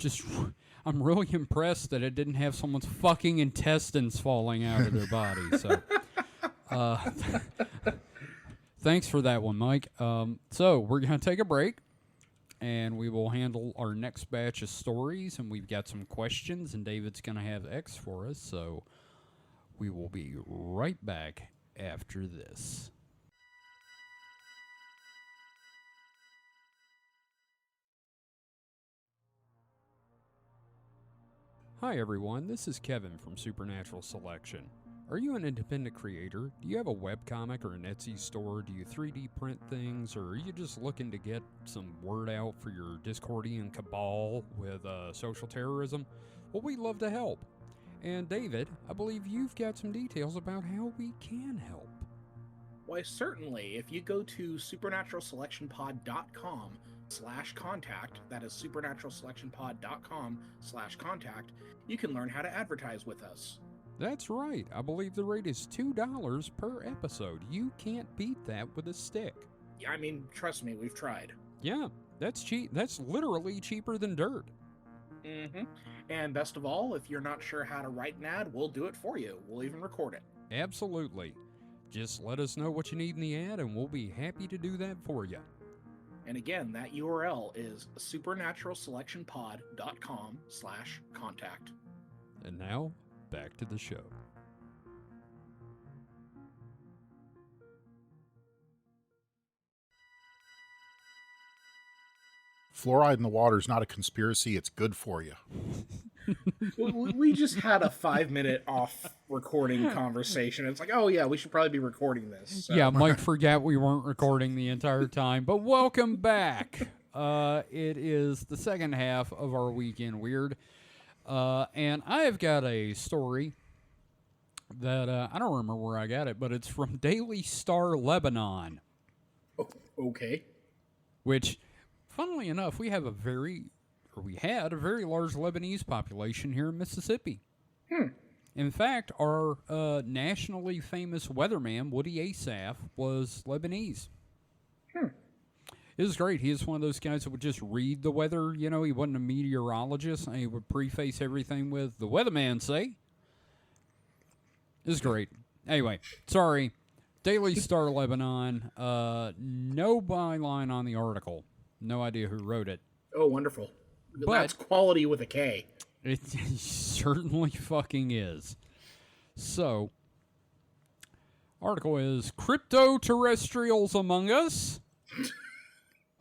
S1: really impressed that it didn't have someone's fucking intestines falling out of their body. So, thanks for that one, Mike. So we're going to take a break, and we will handle our next batch of stories, and we've got some questions, and David's going to have X for us. So we will be right back after this. Hi everyone, this is Kevin from Supernatural Selection. Are you an independent creator? Do you have a webcomic or an Etsy store? Do you 3D print things? Or are you just looking to get some word out for your Discordian cabal with social terrorism? Well, we'd love to help. And David, I believe you've got some details about how we can help.
S2: Why, certainly. If you go to supernaturalselectionpod.com/contact, that is supernaturalselectionpod.com/contact, you can learn how to advertise with us.
S1: That's right. I believe the rate is $2 per episode. You can't beat that with a stick.
S2: Yeah, I mean, trust me, we've tried.
S1: Yeah, that's cheap. That's literally cheaper than dirt.
S2: Mm-hmm. And best of all, if you're not sure how to write an ad, we'll do it for you. We'll even record it.
S1: Absolutely. Just let us know what you need in the ad, and we'll be happy to do that for you.
S2: And again, that URL is supernaturalselectionpod.com/contact.
S1: And now, back to the show.
S3: Fluoride in the water is not a conspiracy. It's good for you.
S2: We just had a 5-minute off recording conversation. It's like, oh yeah, we should probably be recording this. So.
S1: Yeah, Mike forgot we weren't recording the entire time, but welcome back. It is the second half of our Weekend Weird, and I have got a story that I don't remember where I got it, but it's from Daily Star Lebanon.
S2: Oh, okay.
S1: Which, funnily enough, we had a very large Lebanese population here in Mississippi. In fact, our nationally famous weatherman, Woody Asaf, was Lebanese. It was great. He was one of those guys that would just read the weather. You know, he wasn't a meteorologist, and he would preface everything with, "The weatherman say." It was great. Anyway, sorry. Daily Star Lebanon. No byline on the article. No idea who wrote it.
S2: Oh, wonderful.
S1: But
S2: that's quality with a K.
S1: It certainly fucking is. So, article is Crypto-Terrestrials Among Us?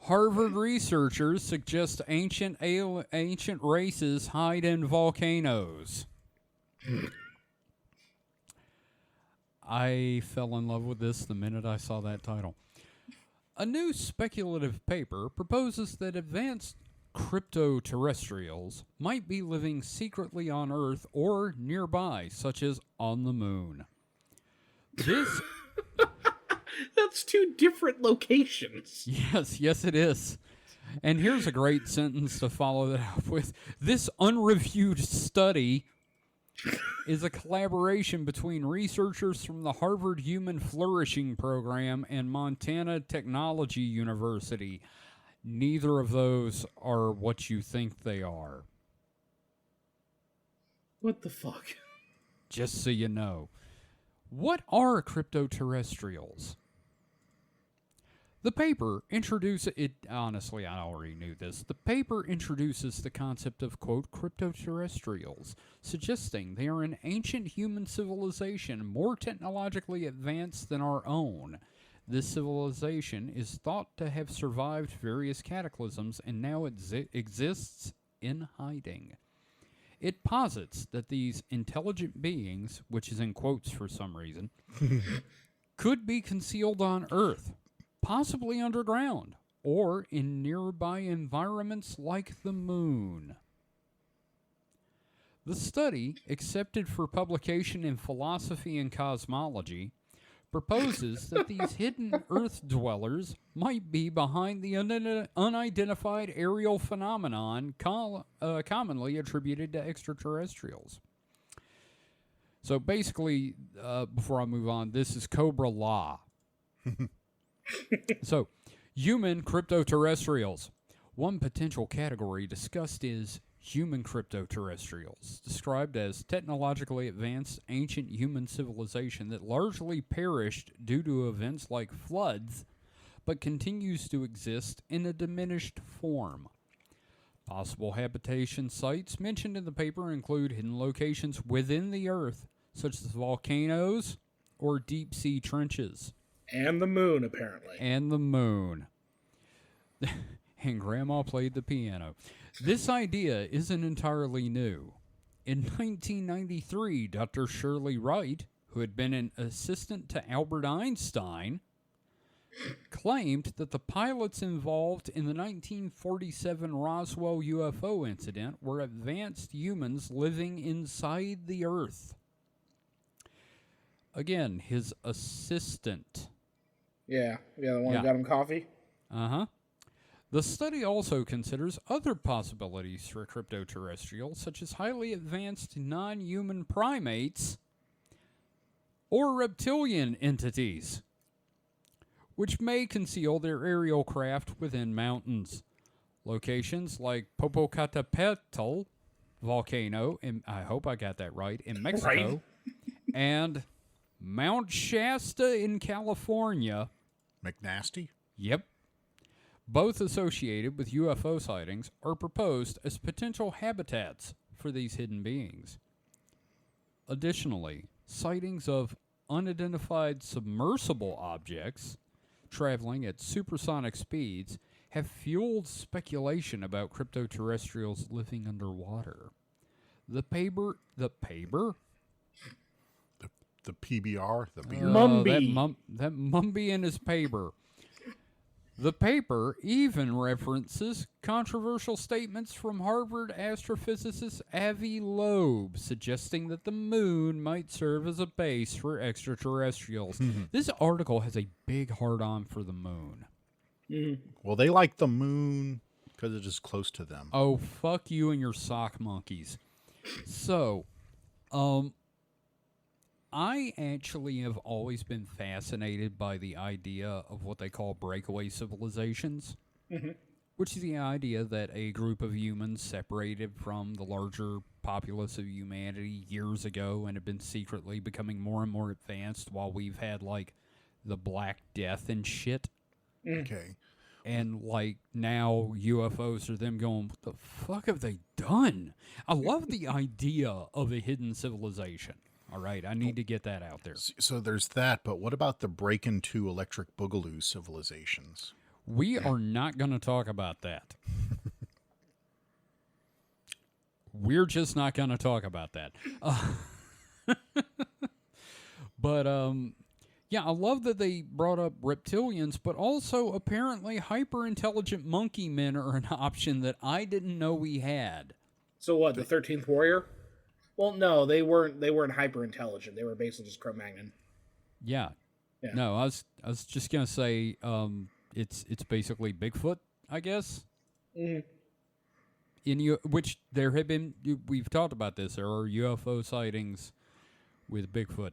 S1: Harvard researchers suggest ancient races hide in volcanoes. I fell in love with this the minute I saw that title. A new speculative paper proposes that advanced crypto-terrestrials might be living secretly on Earth or nearby, such as on the moon. This...
S2: That's two different locations.
S1: Yes, it is. And here's a great sentence to follow that up with. This unreviewed study is a collaboration between researchers from the Harvard Human Flourishing Program and Montana Technology University. Neither of those are what you think they are.
S2: What the fuck?
S1: Just so you know. What are crypto-terrestrials? The paper introduces it. Honestly, I already knew this. The paper introduces the concept of, quote, cryptoterrestrials, suggesting they are an ancient human civilization more technologically advanced than our own. This civilization is thought to have survived various cataclysms and now exists in hiding. It posits that these intelligent beings, which is in quotes for some reason, could be concealed on Earth, possibly underground, or in nearby environments like the moon. The study, accepted for publication in Philosophy and Cosmology, proposes that these hidden Earth dwellers might be behind the unidentified aerial phenomenon commonly attributed to extraterrestrials. So basically, before I move on, this is Cobra Law. So, human cryptoterrestrials. One potential category discussed is human cryptoterrestrials, described as technologically advanced ancient human civilization that largely perished due to events like floods, but continues to exist in a diminished form. Possible habitation sites mentioned in the paper include hidden locations within the Earth, such as volcanoes or deep-sea trenches.
S2: And the moon, apparently.
S1: And the moon. And Grandma played the piano. This idea isn't entirely new. In 1993, Dr. Shirley Wright, who had been an assistant to Albert Einstein, claimed that the pilots involved in the 1947 Roswell UFO incident were advanced humans living inside the Earth. Again, his assistant.
S2: Yeah, the one who got him coffee.
S1: Uh-huh. The study also considers other possibilities for cryptoterrestrials, such as highly advanced non-human primates or reptilian entities, which may conceal their aerial craft within mountains. Locations like Popocatépetl volcano, I hope I got that right, in Mexico,
S2: Right.
S1: and Mount Shasta in California.
S3: McNasty?
S1: Yep. Both associated with UFO sightings are proposed as potential habitats for these hidden beings. Additionally, sightings of unidentified submersible objects traveling at supersonic speeds have fueled speculation about cryptoterrestrials living underwater. The PBR?
S3: The PBR? The beer?
S2: Mumby.
S1: That Mumby and his paper. The paper even references controversial statements from Harvard astrophysicist Avi Loeb, suggesting that the moon might serve as a base for extraterrestrials. This article has a big hard-on for the moon.
S3: Well, they like the moon because it's just close to them.
S1: Oh, fuck you and your sock monkeys. So, I actually have always been fascinated by the idea of what they call breakaway civilizations, which is the idea that a group of humans separated from the larger populace of humanity years ago and have been secretly becoming more and more advanced while we've had, like, the Black Death and shit.
S3: Okay.
S1: And, like, now UFOs are them going, what the fuck have they done? I love the idea of a hidden civilization. All right, I need to get that out there.
S3: So there's that, but what about the Break-In-2 Electric Boogaloo civilizations?
S1: We are not going to talk about that. We're just not going to talk about that. But, yeah, I love that they brought up reptilians, but also apparently hyper-intelligent monkey men are an option that I didn't know we had.
S2: So what, the 13th Warrior? Well, no, they weren't hyper intelligent. They were basically just Cro-Magnon.
S1: Yeah. No, I was just gonna say it's basically Bigfoot, I guess. Which there have been, we've talked about this. There are UFO sightings with Bigfoot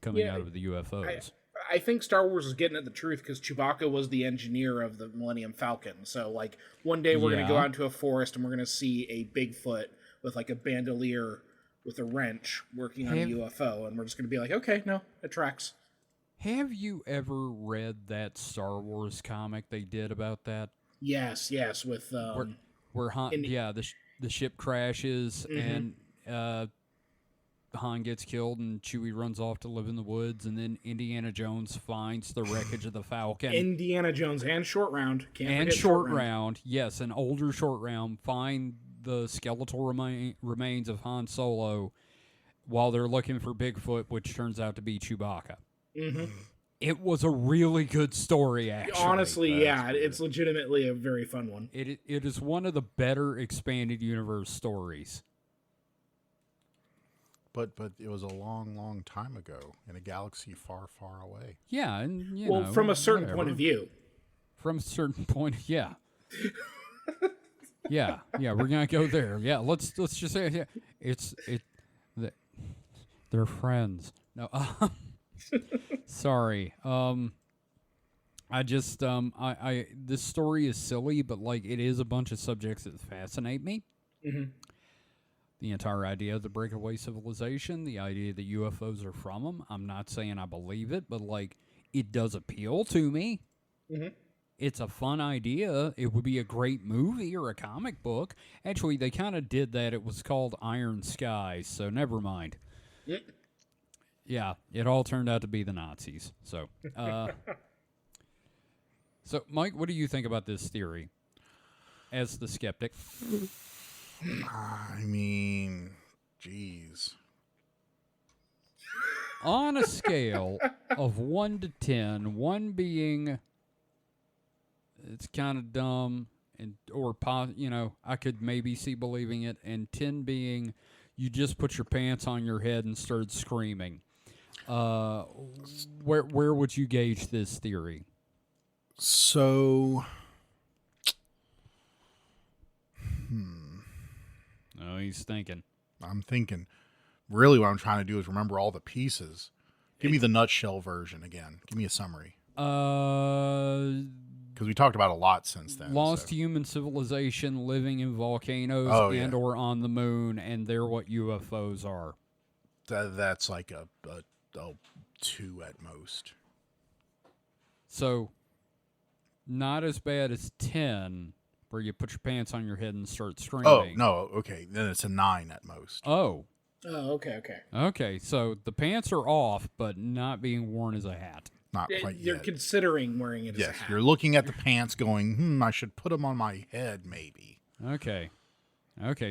S1: coming out of the UFOs.
S2: I think Star Wars is getting at the truth because Chewbacca was the engineer of the Millennium Falcon. So, like, one day we're going to go out into a forest and we're going to see a Bigfoot with, like, a bandolier with a wrench working on a UFO, and we're just going to be like, okay, no, it tracks.
S1: Have you ever read that Star Wars comic they did about that?
S2: Yes, yes, with
S1: Where, where Han,
S2: Indi-
S1: yeah, the ship crashes
S2: Mhm.
S1: and Han gets killed and Chewie runs off to live in the woods, and then Indiana Jones finds the wreckage of the Falcon.
S2: Indiana Jones and Short Round. Can't
S1: And
S2: forget
S1: Short Round, yes, an older Short Round, find the skeletal remains of Han Solo while they're looking for Bigfoot, which turns out to be Chewbacca.
S2: Mm-hmm.
S1: It was a really good story, actually.
S2: Honestly, yeah, it's legitimately a very fun one.
S1: It is one of the better expanded universe stories.
S3: But it was a long, long time ago in a galaxy far, far away.
S1: Yeah, and you
S2: Well,
S1: know,
S2: from a certain
S1: whatever.
S2: point of view.
S1: From a certain point, yeah. yeah, we're gonna go there. Yeah, let's just say they're friends. No, sorry. I just I this story is silly, but like it is a bunch of subjects that fascinate me.
S2: Mm-hmm.
S1: The entire idea of the breakaway civilization, the idea that UFOs are from them. I'm not saying I believe it, but like it does appeal to me.
S2: Mm-hmm.
S1: It's a fun idea. It would be a great movie or a comic book. Actually, they kind of did that. It was called Iron Skies, so never mind.
S2: Yep.
S1: Yeah, it all turned out to be the Nazis. So, so Mike, what do you think about this theory as the skeptic?
S3: I mean, geez.
S1: On a scale of 1 to 10, 1 being it's kind of dumb and I could maybe see believing it, and 10 being you just put your pants on your head and started screaming. Where would you gauge this theory?
S3: So,
S1: Oh, he's thinking.
S3: I'm thinking. Really, what I'm trying to do is remember all the pieces. Give me the nutshell version again. Give me a summary. Because we talked about a lot since then.
S1: Lost human civilization living in volcanoes or on the moon, and they're what UFOs are.
S3: That's like a 2 at most.
S1: So, not as bad as 10, where you put your pants on your head and start screaming.
S3: Oh, no, okay. Then it's a 9 at most.
S1: Oh.
S2: Oh, okay.
S1: Okay, so the pants are off, but not being worn as a hat.
S3: Not quite
S2: You're
S3: yet.
S2: considering wearing it as a
S3: Yes,
S2: hat.
S3: you're looking at the pants going, I should put them on my head, maybe.
S1: Okay,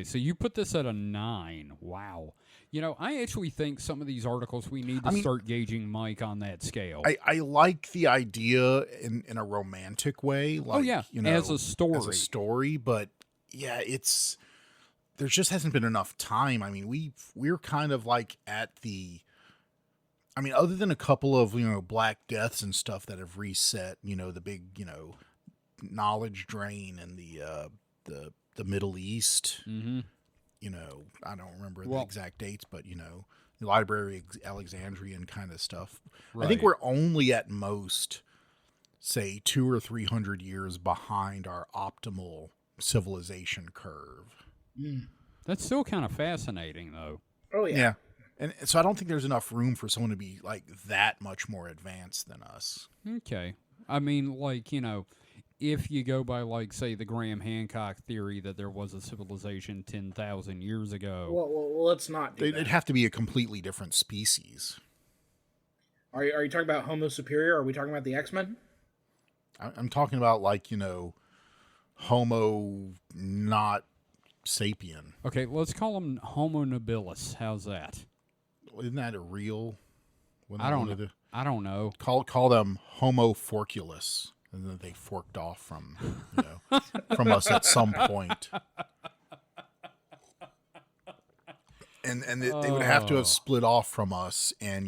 S1: so you put this at a 9. Wow. You know, I actually think some of these articles we need to start gauging Mike on that scale.
S3: I like the idea in a romantic way. Like,
S1: as a story.
S3: But yeah, there just hasn't been enough time. I mean, we're kind of like at the, other than a couple of, Black Deaths and stuff that have reset, the big, knowledge drain in the Middle East.
S1: Mm-hmm.
S3: I don't remember the exact dates, but, the Library of Alexandrian kind of stuff. Right. I think we're only at most, say, 200 or 300 years behind our optimal civilization curve.
S2: Mm.
S1: That's still kind of fascinating, though.
S2: Oh, yeah.
S3: Yeah. And so I don't think there's enough room for someone to be, like, that much more advanced than us.
S1: Okay. I mean, like, if you go by, like, say, the Graham Hancock theory that there was a civilization 10,000 years ago.
S2: Well, let's not do that.
S3: It'd have to be a completely different species.
S2: Are you talking about Homo superior? Are we talking about the X-Men?
S3: I'm talking about, like, Homo not sapien.
S1: Okay, let's call him Homo nobilis. How's that?
S3: Isn't that a real?
S1: I don't know.
S3: Call them Homo forculus, and then they forked off from from us at some point. And they would have to have split off from us and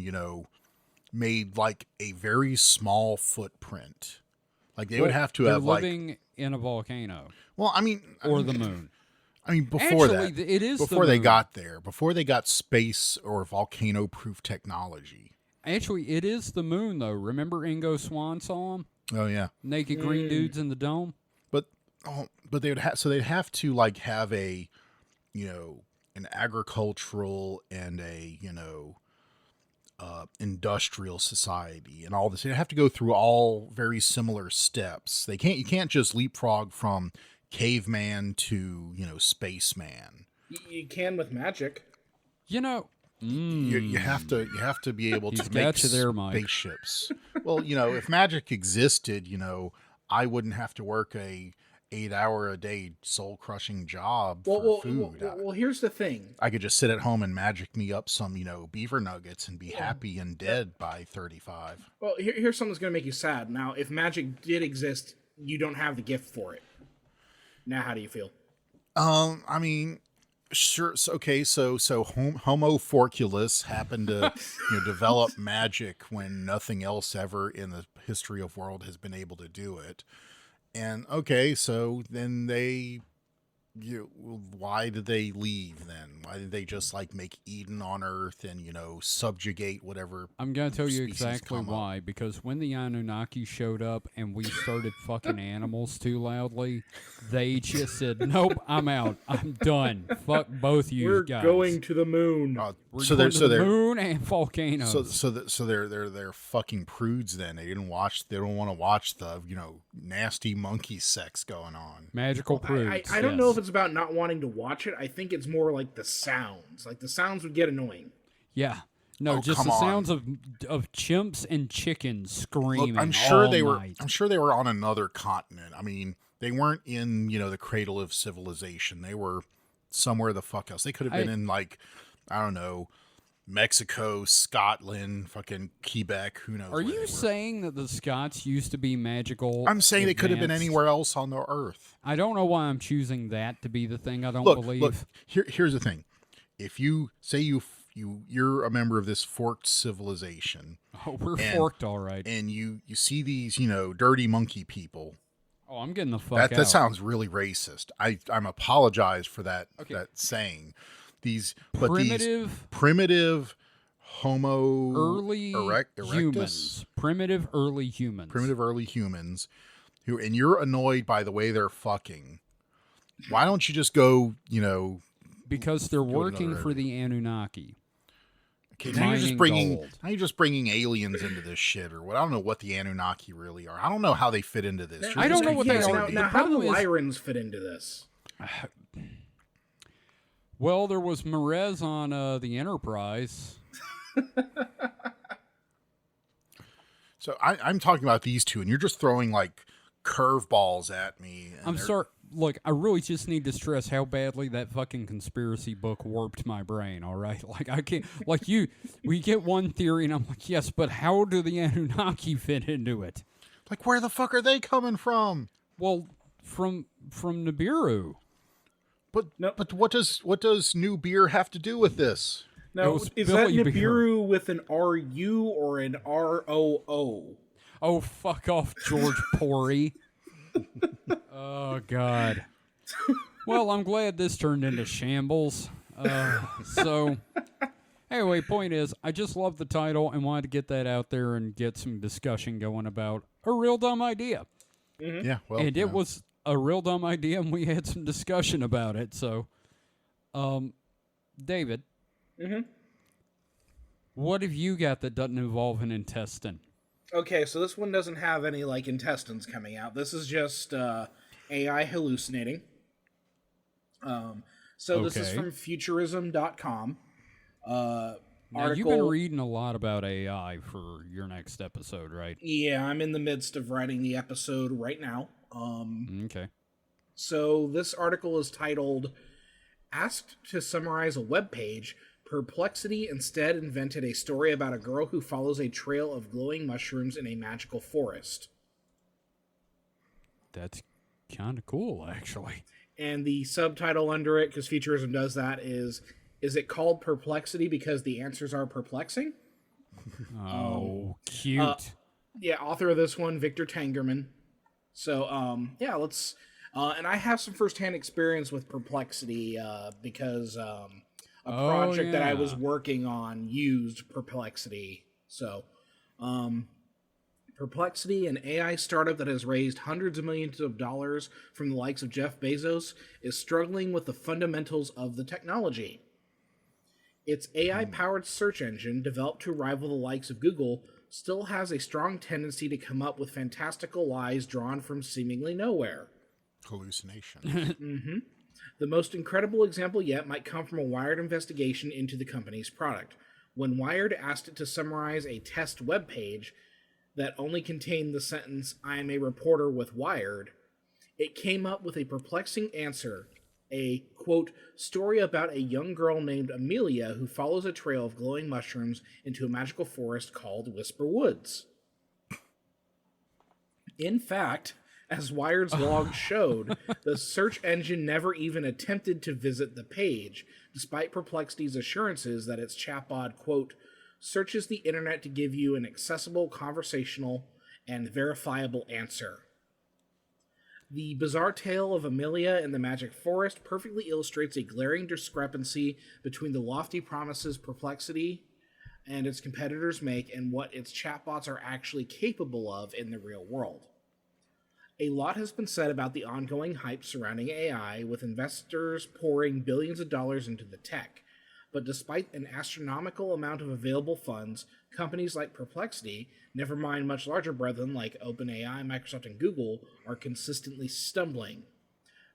S3: made like a very small footprint. Like they would have to have
S1: living in a volcano.
S3: Well,
S1: or the moon.
S3: Before
S1: Actually,
S3: that,
S1: it is
S3: before they got there, before they got space or volcano-proof technology.
S1: Actually, it is the moon, though. Remember Ingo Swann saw him?
S3: Oh yeah,
S1: naked green dudes in the dome.
S3: But they would have they'd have to like have a, an agricultural and a industrial society and all this. You have to go through all very similar steps. You can't just leapfrog from caveman to, spaceman.
S2: You can with magic.
S1: You know,
S3: You have to be able
S1: He's
S3: to
S1: got
S3: make
S1: you there, Mike.
S3: spaceships. Well, if magic existed, I wouldn't have to work a 8-hour a day soul crushing job for food.
S2: Well, here's the thing.
S3: I could just sit at home and magic me up some, beaver nuggets and be happy and dead by 35.
S2: Well, here's something that's going to make you sad. Now, if magic did exist, you don't have the gift for it. Now, how do you feel?
S3: I mean, sure. Okay. So Homo Forculus happened to develop magic when nothing else ever in the history of world has been able to do it. And okay, so then why did they leave then? Why did they just make Eden on Earth and, subjugate whatever?
S1: I'm going to tell you
S3: species
S1: exactly
S3: come up?
S1: why. Because when the Anunnaki showed up and we started fucking animals too loudly, they just said, nope, I'm out. I'm done. Fuck both you
S2: We're
S1: guys.
S2: going to the moon.
S1: We're going to the moon and volcanoes.
S3: So they're fucking prudes then. They don't want to watch the, nasty monkey sex going on.
S1: Magical prudes.
S2: I don't know if it's about not wanting to watch it. I think it's more like the sounds. Like the sounds would get annoying.
S1: Yeah. No,
S3: Oh,
S1: just
S3: come
S1: the
S3: on.
S1: sounds of chimps and chickens screaming.
S3: Look, I'm sure
S1: all
S3: they were.
S1: night.
S3: I'm sure they were on another continent. I mean, they weren't in the cradle of civilization. They were somewhere the fuck else. They could have been in I don't know, Mexico, Scotland, fucking Quebec. Who knows?
S1: Are you saying that the Scots used to be magical?
S3: I'm saying they could have been
S1: advanced?
S3: anywhere else on the earth.
S1: I don't know why I'm choosing that to be the thing. I don't believe.
S3: Look. Here's the thing. If you say you're a member of this forked civilization,
S1: Oh, we're forked, all right.
S3: and you see these dirty monkey people.
S1: Oh, I'm getting the fuck out.
S3: That sounds really racist. I'm apologize for that that saying. These primitive Homo
S1: early
S3: erectus,
S1: humans, primitive early humans,
S3: who, and you're annoyed by the way they're fucking. Why don't you just go,
S1: because they're
S3: go to
S1: working
S3: another
S1: for the Anunnaki.
S3: Okay, now you're
S1: Mining
S3: just bringing aliens into this shit or what? I don't know what the Anunnaki really are. I don't know how they fit into this.
S2: Now,
S3: You're
S1: I don't
S3: just
S1: know what they
S3: confusing
S1: are.
S3: me.
S2: Now, how do the Lyrans fit into this?
S1: Well, there was Merez on the Enterprise.
S3: So I'm talking about these two, and you're just throwing curveballs at me.
S1: I'm sorry. Look, I really just need to stress how badly that fucking conspiracy book warped my brain, all right? I can't, we get one theory, and I'm like, yes, but how do the Anunnaki fit into it?
S3: Where the fuck are they coming from?
S1: Well, from Nibiru.
S3: But what does new beer have to do with this?
S2: Now,
S1: was
S2: is that
S1: Billy Beer.
S2: Nibiru with an RU or an ROO?
S1: Oh, fuck off, George Pori. Oh, God. Well, I'm glad this turned into shambles. So, anyway, point is, I just love the title and wanted to get that out there and get some discussion going about a real dumb idea.
S2: Mm-hmm.
S3: Yeah, well,
S1: And it was a real dumb idea, and we had some discussion about it. So, David, what have you got that doesn't involve an intestine?
S2: Okay, so this one doesn't have any intestines coming out. This is just AI hallucinating. So this is
S1: Okay.
S2: from futurism.com.
S1: Now, you've been reading a lot about AI for your next episode, right?
S2: Yeah, I'm in the midst of writing the episode right now.
S1: Okay.
S2: So this article is titled, Asked to Summarize a Web Page, Perplexity instead invented a story about a girl who follows a trail of glowing mushrooms in a magical forest.
S1: That's kind of cool, actually.
S2: And the subtitle under it, because Futurism does that, is it called Perplexity because the answers are perplexing?
S1: Oh, cute.
S2: Yeah, author of this one, Victor Tangerman. So, yeah, let's... and I have some firsthand experience with Perplexity because a project that I was working on used Perplexity. So, Perplexity, an AI startup that has raised hundreds of millions of dollars from the likes of Jeff Bezos, is struggling with the fundamentals of the technology. Its AI-powered search engine, developed to rival the likes of Google, still has a strong tendency to come up with fantastical lies drawn from seemingly nowhere.
S3: Hallucination.
S2: The most incredible example yet might come from a Wired investigation into the company's product. When Wired asked it to summarize a test web page that only contained the sentence, "I am a reporter with Wired," it came up with a perplexing answer. A, quote, story about a young girl named Amelia who follows a trail of glowing mushrooms into a magical forest called Whisper Woods. In fact, as Wired's log showed, the search engine never even attempted to visit the page, despite Perplexity's assurances that its chatbot, quote, searches the internet to give you an accessible, conversational, and verifiable answer. The bizarre tale of Amelia in the Magic Forest perfectly illustrates a glaring discrepancy between the lofty promises Perplexity and its competitors make and what its chatbots are actually capable of in the real world. A lot has been said about the ongoing hype surrounding AI, with investors pouring billions of dollars into the tech. But despite an astronomical amount of available funds, companies like Perplexity, never mind much larger brethren like OpenAI, Microsoft, and Google, are consistently stumbling.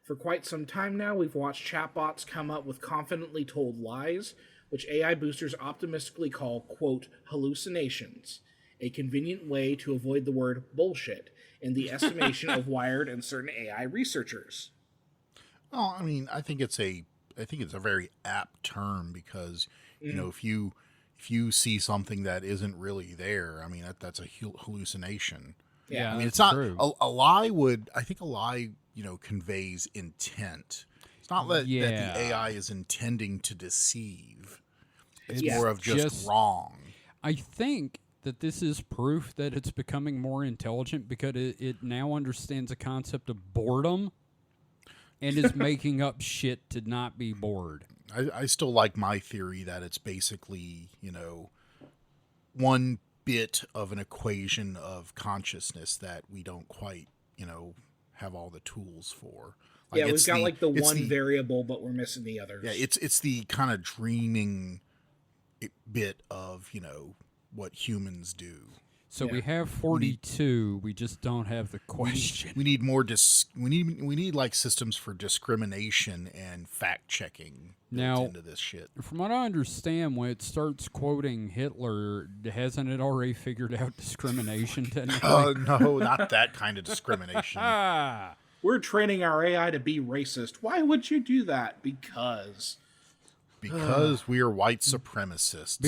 S2: For quite some time now, we've watched chatbots come up with confidently told lies, which AI boosters optimistically call, quote, hallucinations, a convenient way to avoid the word bullshit in the estimation of Wired and certain AI researchers.
S3: Well, I mean, I think it's a very apt term because, you know, if you see something that isn't really there, I mean, that's a hallucination.
S1: Yeah,
S3: I mean, it's
S1: that's
S3: not
S1: true.
S3: a lie would, I think a lie, you know, conveys intent. It's not that the AI is intending to deceive. It's more of just wrong.
S1: I think that this is proof that it's becoming more intelligent because it now understands the concept of boredom and is making up shit to not be bored.
S3: I still like my theory that it's basically, you know, one bit of an equation of consciousness that we don't quite, you know, have all the tools for.
S2: Like we've got like the one variable, but we're missing the others.
S3: Yeah, it's the kind of dreaming bit of, you know, what humans do.
S1: So we have 42. We just don't have the question.
S3: We need more. We need like systems for discrimination and fact checking
S1: now
S3: into this shit.
S1: From what I understand, when it starts quoting Hitler, hasn't it already figured out discrimination? Technically,
S3: no, not that kind of discrimination.
S2: We're training our AI to be racist. Why would you do that? Because
S3: we are white supremacists.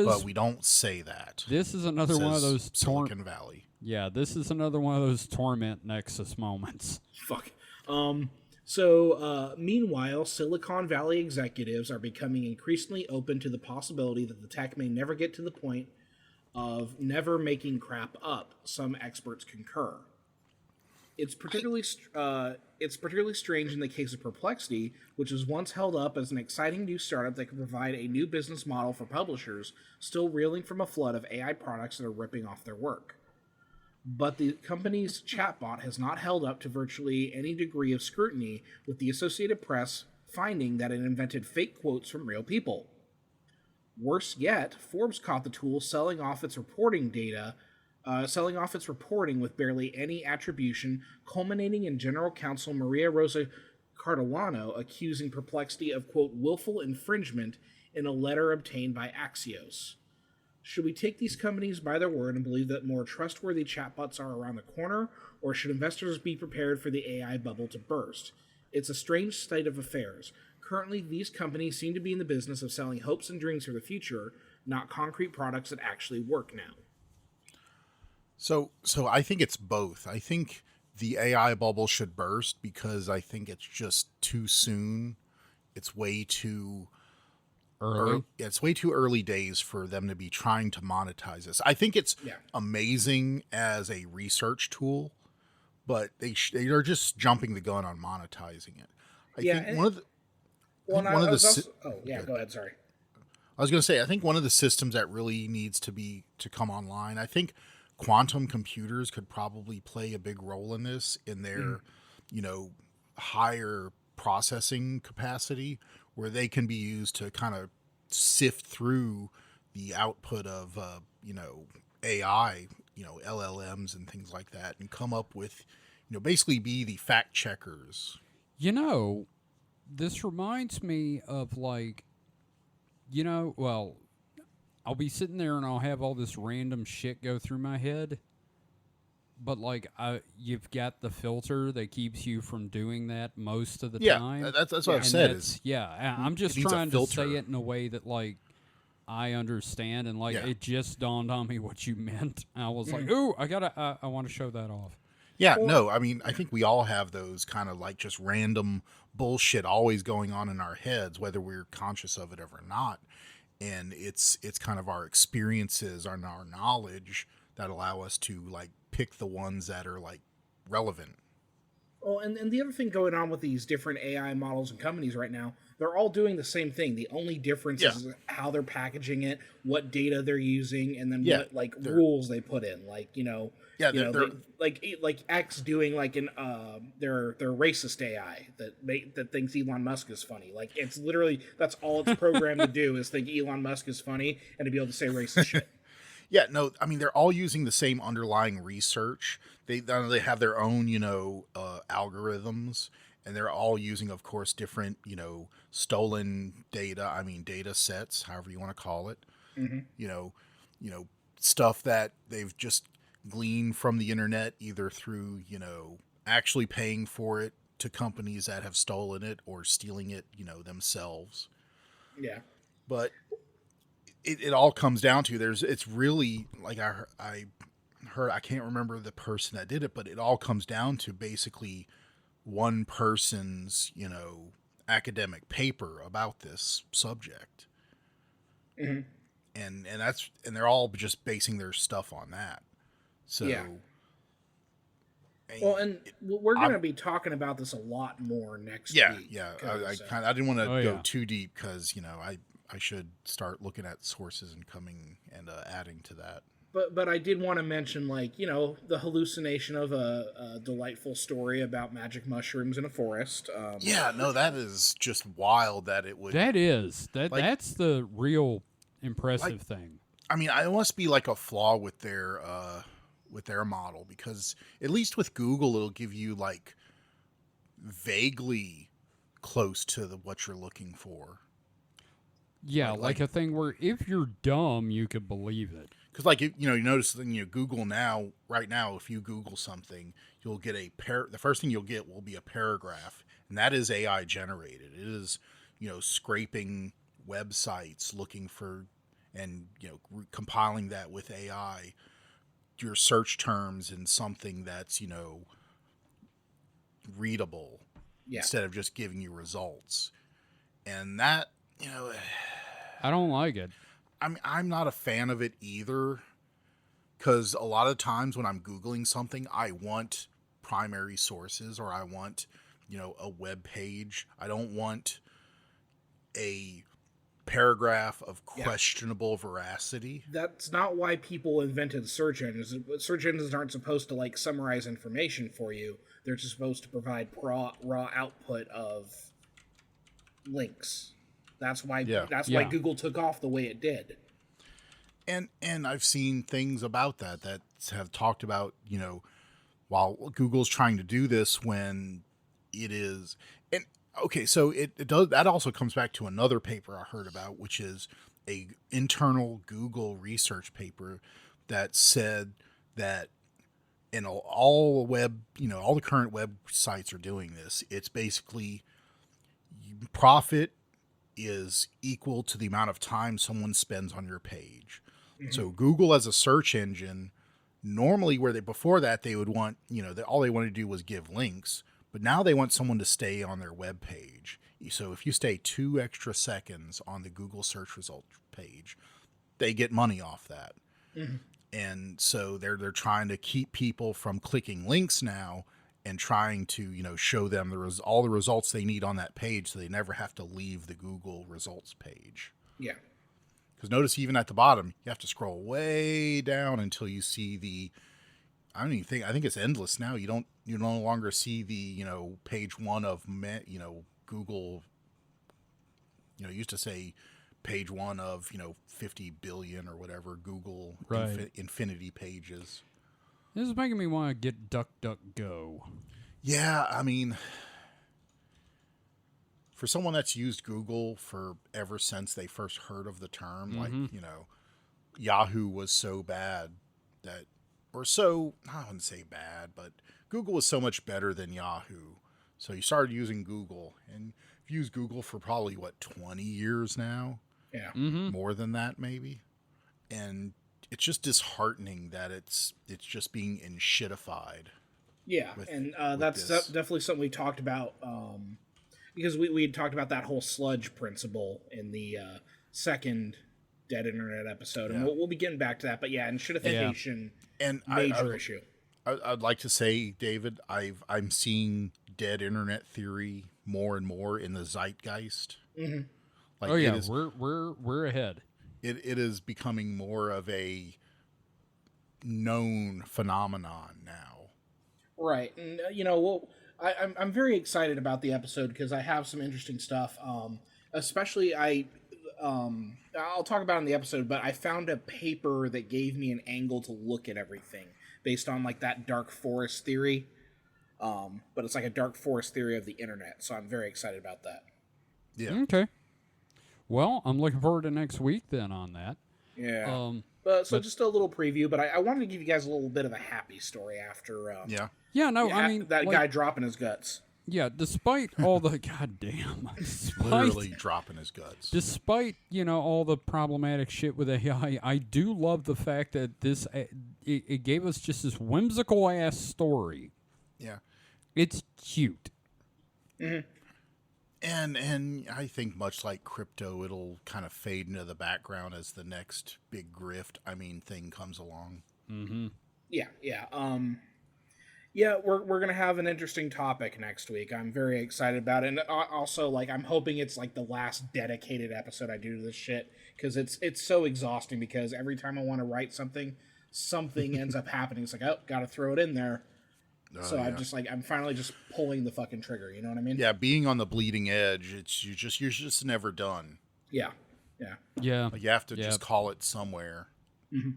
S3: But we don't say that.
S1: This is another one of those
S3: Silicon Valley.
S1: Yeah, this is another one of those torment Nexus moments.
S2: Fuck. Meanwhile, Silicon Valley executives are becoming increasingly open to the possibility that the tech may never get to the point of never making crap up. Some experts concur. It's particularly strange in the case of Perplexity, which was once held up as an exciting new startup that could provide a new business model for publishers still reeling from a flood of AI products that are ripping off their work. But the company's chatbot has not held up to virtually any degree of scrutiny, with the Associated Press finding that it invented fake quotes from real people. Worse yet, Forbes caught the tool selling off its reporting with barely any attribution, culminating in General Counsel Maria Rosa Cardellano accusing Perplexity of, quote, willful infringement in a letter obtained by Axios. Should we take these companies by their word and believe that more trustworthy chatbots are around the corner, or should investors be prepared for the AI bubble to burst? It's a strange state of affairs. Currently, these companies seem to be in the business of selling hopes and dreams for the future, not concrete products that actually work now.
S3: So I think it's both. I think the AI bubble should burst because I think it's just too soon. It's way too
S1: early.
S3: It's way too early days for them to be trying to monetize this. I think it's amazing as a research tool, but they are just jumping the gun on monetizing it. I think one of the
S2: go ahead. Sorry.
S3: I was going to say, I think one of the systems that really needs to come online, I think quantum computers could probably play a big role in this, in their, you know, higher processing capacity, where they can be used to kind of sift through the output of AI, LLMs and things like that, and come up with, basically be the fact checkers.
S1: This reminds me of like, well, I'll be sitting there and I'll have all this random shit go through my head. But like, you've got the filter that keeps you from doing that most of the time.
S3: That's what I've said.
S1: I'm just trying to say it in a way that like I understand, and like it just dawned on me what you meant. I was like, ooh, I want to show that off.
S3: Yeah, no, I mean, I think we all have those kind of like just random bullshit always going on in our heads, whether we're conscious of it or not. And it's kind of our experiences and our knowledge that allow us to like pick the ones that are like relevant.
S2: Well, and the other thing going on with these different AI models and companies right now, they're all doing the same thing. The only difference is how they're packaging it, what data they're using, and then what like rules they put in. Like like X doing like an their racist AI that thinks Elon Musk is funny. Like it's literally that's all it's programmed to do is think Elon Musk is funny and to be able to say racist shit.
S3: Yeah, no, I mean, they're all using the same underlying research. They have their own, algorithms, and they're all using, of course, different, stolen data. I mean, data sets, however you want to call it. Mm-hmm. Stuff that they've just gleaned from the internet, either through, actually paying for it to companies that have stolen it or stealing it, themselves.
S2: Yeah.
S3: But it all comes down to it's really like I heard, I can't remember the person that did it, but it all comes down to basically one person's, academic paper about this subject.
S2: Mm-hmm.
S3: And they're all just basing their stuff on that. So,
S2: yeah. Well, and we're going to be talking about this a lot more next week.
S3: Yeah. I didn't want to go too deep because, I should start looking at sources and coming and adding to that.
S2: But I did want to mention, like, the hallucination of a delightful story about magic mushrooms in a forest.
S3: That is just wild that it would.
S1: That is. That's the real impressive thing.
S3: I mean, it must be like a flaw with their model, because at least with Google, it'll give you like vaguely close to what you're looking for.
S1: Yeah, like a thing where if you're dumb, you could believe it.
S3: Because, like, you notice that, Google right now, if you Google something, you'll get the first thing you'll get will be a paragraph, and that is AI generated. It is, scraping websites, looking for, and, compiling that with AI, your search terms in something that's, readable, instead of just giving you results. And that,
S1: I don't like it.
S3: I'm not a fan of it either, because a lot of times when I'm Googling something, I want primary sources, or I want, a web page. I don't want a paragraph of questionable veracity.
S2: That's not why people invented search engines. Search engines aren't supposed to, like, summarize information for you. They're just supposed to provide raw output of links. That's why Google took off the way it did.
S3: And I've seen things about that have talked about, while Google's trying to do this, when it is, and okay, so it does, that also comes back to another paper I heard about, which is a internal Google research paper that said that in all web, all the current websites are doing this. It's basically profit is equal to the amount of time someone spends on your page. Mm-hmm. So Google as a search engine, normally before that they would want, all they wanted to do was give links, but now they want someone to stay on their web page. So if you stay 2 extra seconds on the Google search result page, they get money off that. Mm-hmm. And so they're trying to keep people from clicking links now, and trying to, show them all the results they need on that page, so they never have to leave the Google results page.
S2: Yeah.
S3: Because notice even at the bottom, you have to scroll way down until you see I think it's endless now. You no longer see the, page 1 of, Google, used to say page one of 50 billion or whatever Google
S1: Right.
S3: infinity pages.
S1: This is making me want to get DuckDuckGo.
S3: Yeah, I mean, for someone that's used Google for ever since they first heard of the term, like, Yahoo was so bad that, or so, I wouldn't say bad, but Google was so much better than Yahoo. So you started using Google, and you've used Google for probably, 20 years now?
S2: Yeah.
S3: More than that, maybe. And it's just disheartening that it's just being enshittified.
S2: Yeah, and that's definitely something we talked about because we had talked about that whole sludge principle in the second Dead Internet episode, and we'll be getting back to that. But yeah, enshittification,
S3: and
S2: major issue.
S3: I'd like to say, David, I'm seeing Dead Internet theory more and more in the zeitgeist.
S2: Mm-hmm.
S3: Like
S1: we're ahead.
S3: It is becoming more of a known phenomenon now.
S2: Right, and I'm very excited about the episode because I have some interesting stuff. Especially I'll talk about it in the episode, but I found a paper that gave me an angle to look at everything based on like that dark forest theory. But it's like a dark forest theory of the internet, so I'm very excited about that.
S3: Yeah.
S1: Okay. Well, I'm looking forward to next week then on that.
S2: Yeah. But just a little preview, but I wanted to give you guys a little bit of a happy story after.
S1: Yeah, no, I mean
S2: that guy dropping his guts.
S1: Yeah, despite all the goddamn,
S3: literally dropping his guts.
S1: Despite all the problematic shit with AI, I do love the fact that this it gave us just this whimsical ass story.
S3: Yeah,
S1: it's cute.
S2: Mm-hmm.
S3: And I think much like crypto, it'll kind of fade into the background as the next big grift, thing comes along.
S1: Mm-hmm.
S2: Yeah. Yeah, we're gonna have an interesting topic next week. I'm very excited about it, and also like I'm hoping it's like the last dedicated episode I do to this shit because it's so exhausting. Because every time I want to write something ends up happening. It's like, oh, gotta throw it in there. So yeah. I'm finally just pulling the fucking trigger. You know what I mean?
S3: Yeah, being on the bleeding edge, you're just never done.
S2: Yeah.
S3: Like you have to just call it somewhere.
S2: Mm-hmm.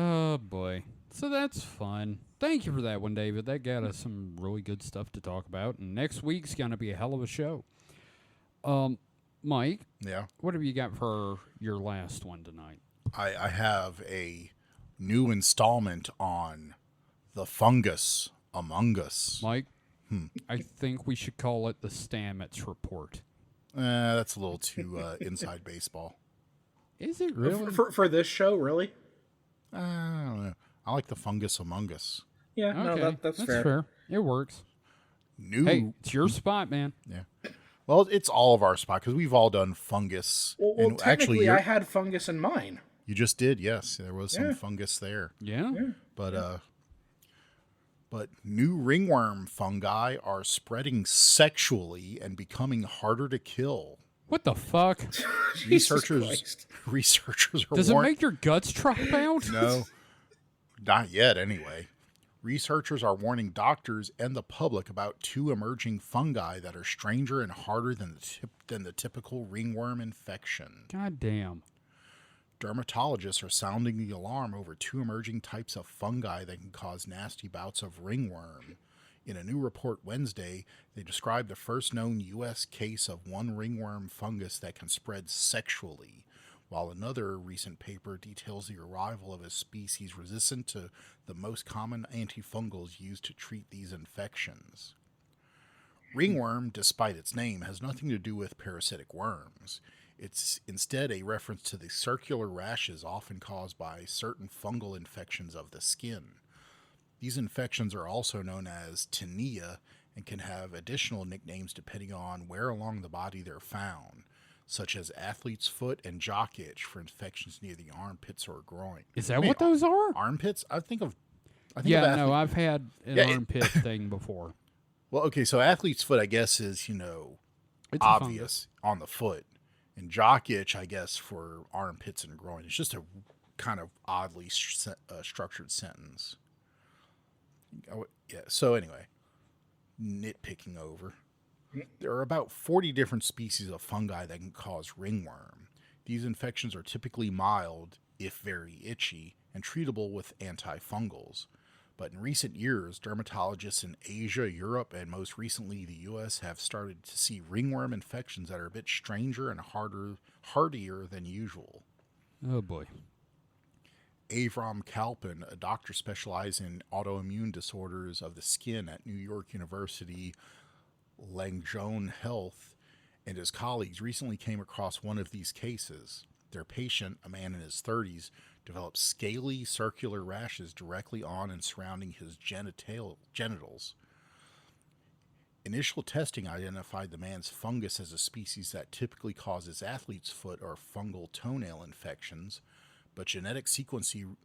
S1: Oh boy. So that's fun. Thank you for that one, David. That got us some really good stuff to talk about. And next week's going to be a hell of a show. Mike?
S3: Yeah?
S1: What have you got for your last one tonight?
S3: I have a new installment on the fungus among us.
S1: Mike? I think we should call it the Stamets Report.
S3: That's a little too inside baseball.
S1: Is it really?
S2: For this show, really?
S3: I don't know. I like the fungus among us.
S2: Yeah,
S1: okay.
S2: No, that's fair.
S1: It works.
S3: Hey,
S1: it's your spot, man.
S3: Yeah. Well, it's all of our spot because we've all done fungus.
S2: Well, technically, I had fungus in mine.
S3: You just did, yes. There was some fungus there.
S1: Yeah.
S3: But new ringworm fungi are spreading sexually and becoming harder to kill.
S1: What the fuck?
S3: Researchers are
S1: Does it make your guts drop out?
S3: No. Not yet, anyway. Researchers are warning doctors and the public about two emerging fungi that are stranger and harder than the typical ringworm infection.
S1: God damn.
S3: Dermatologists are sounding the alarm over two emerging types of fungi that can cause nasty bouts of ringworm. In a new report Wednesday, they described the first known U.S. case of one ringworm fungus that can spread sexually, while another recent paper details the arrival of a species resistant to the most common antifungals used to treat these infections. Ringworm, despite its name, has nothing to do with parasitic worms. It's instead a reference to the circular rashes often caused by certain fungal infections of the skin. These infections are also known as tinea and can have additional nicknames depending on where along the body they're found, such as athlete's foot and jock itch for infections near the armpits or groin.
S1: Is that what those are?
S3: Armpits? I think of
S1: I've had an armpit thing before.
S3: Well, okay, so athlete's foot, I guess, is,
S1: It's
S3: obvious on the foot. And jock itch, I guess, for armpits and groin. It's just a kind of oddly structured sentence. Yeah, so anyway, nitpicking over. There are about 40 different species of fungi that can cause ringworm. These infections are typically mild, if very itchy, and treatable with antifungals. But in recent years, dermatologists in Asia, Europe, and most recently the US have started to see ringworm infections that are a bit stranger and hardier than usual.
S1: Oh boy.
S3: Avram Kalpin, a doctor specializing in autoimmune disorders of the skin at New York University Langone Health, and his colleagues recently came across one of these cases. Their patient, a man in his 30s, developed scaly circular rashes directly on and surrounding his genitals. Initial testing identified the man's fungus as a species that typically causes athlete's foot or fungal toenail infections, but genetic sequencing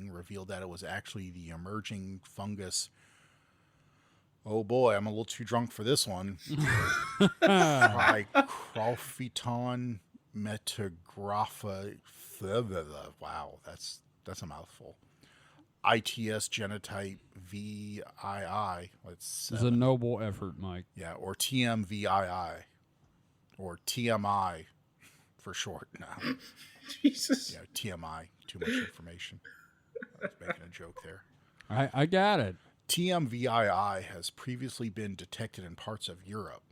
S3: revealed that it was actually the emerging fungus. Oh boy, I'm a little too drunk for this one. Tricrophyton metagrapha. Wow, that's a mouthful. ITS genotype VII.
S1: It's a noble effort, Mike.
S3: Yeah, or TMVII, or TMI for short now.
S2: Jesus.
S3: Yeah, TMI, too much information. I was making a joke there.
S1: I got it.
S3: TMVII has previously been detected in parts of Europe,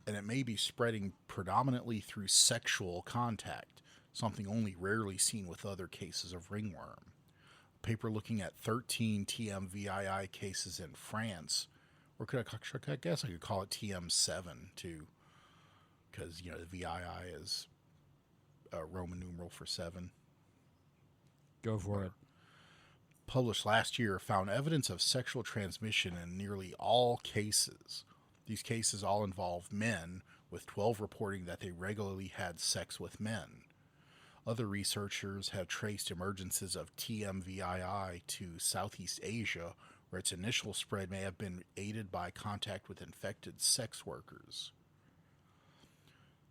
S3: and it may be spreading predominantly through sexual contact, something only rarely seen with other cases of ringworm. A paper looking at 13 TMVII cases in France, or I guess I could call it TM7 too, because the VII is a Roman numeral for 7.
S1: Go for it.
S3: Published last year, found evidence of sexual transmission in nearly all cases. These cases all involve men, with 12 reporting that they regularly had sex with men. Other researchers have traced emergences of TMVII to Southeast Asia, where its initial spread may have been aided by contact with infected sex workers.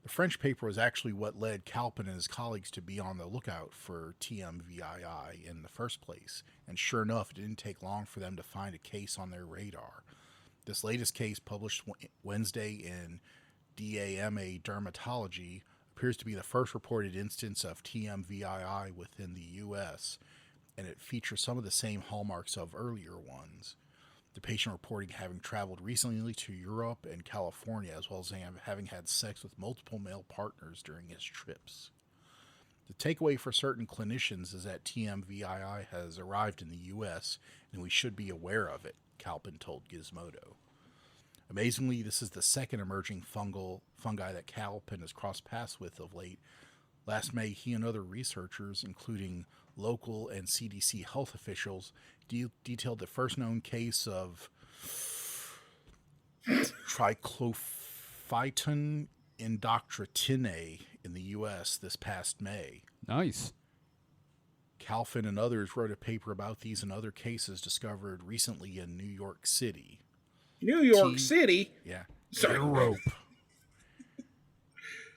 S3: The French paper was actually what led Kalpin and his colleagues to be on the lookout for TMVII in the first place, and sure enough, it didn't take long for them to find a case on their radar. This latest case, published Wednesday in DAMA Dermatology, appears to be the first reported instance of TMVII within the U.S., and it features some of the same hallmarks of earlier ones. The patient reporting having traveled recently to Europe and California, as well as having had sex with multiple male partners during his trips. The takeaway for certain clinicians is that TMVII has arrived in the U.S., and we should be aware of it, Kalpin told Gizmodo. Amazingly, this is the second emerging fungi that Kalpin has crossed paths with of late. Last May, he and other researchers, including local and CDC health officials, detailed the first known case of Triclophyton indoctrininae in the U.S. this past May.
S1: Nice.
S3: Kalpin and others wrote a paper about these and other cases discovered recently in New York City.
S2: New York City?
S3: Yeah.
S2: Sorry.
S3: Europe.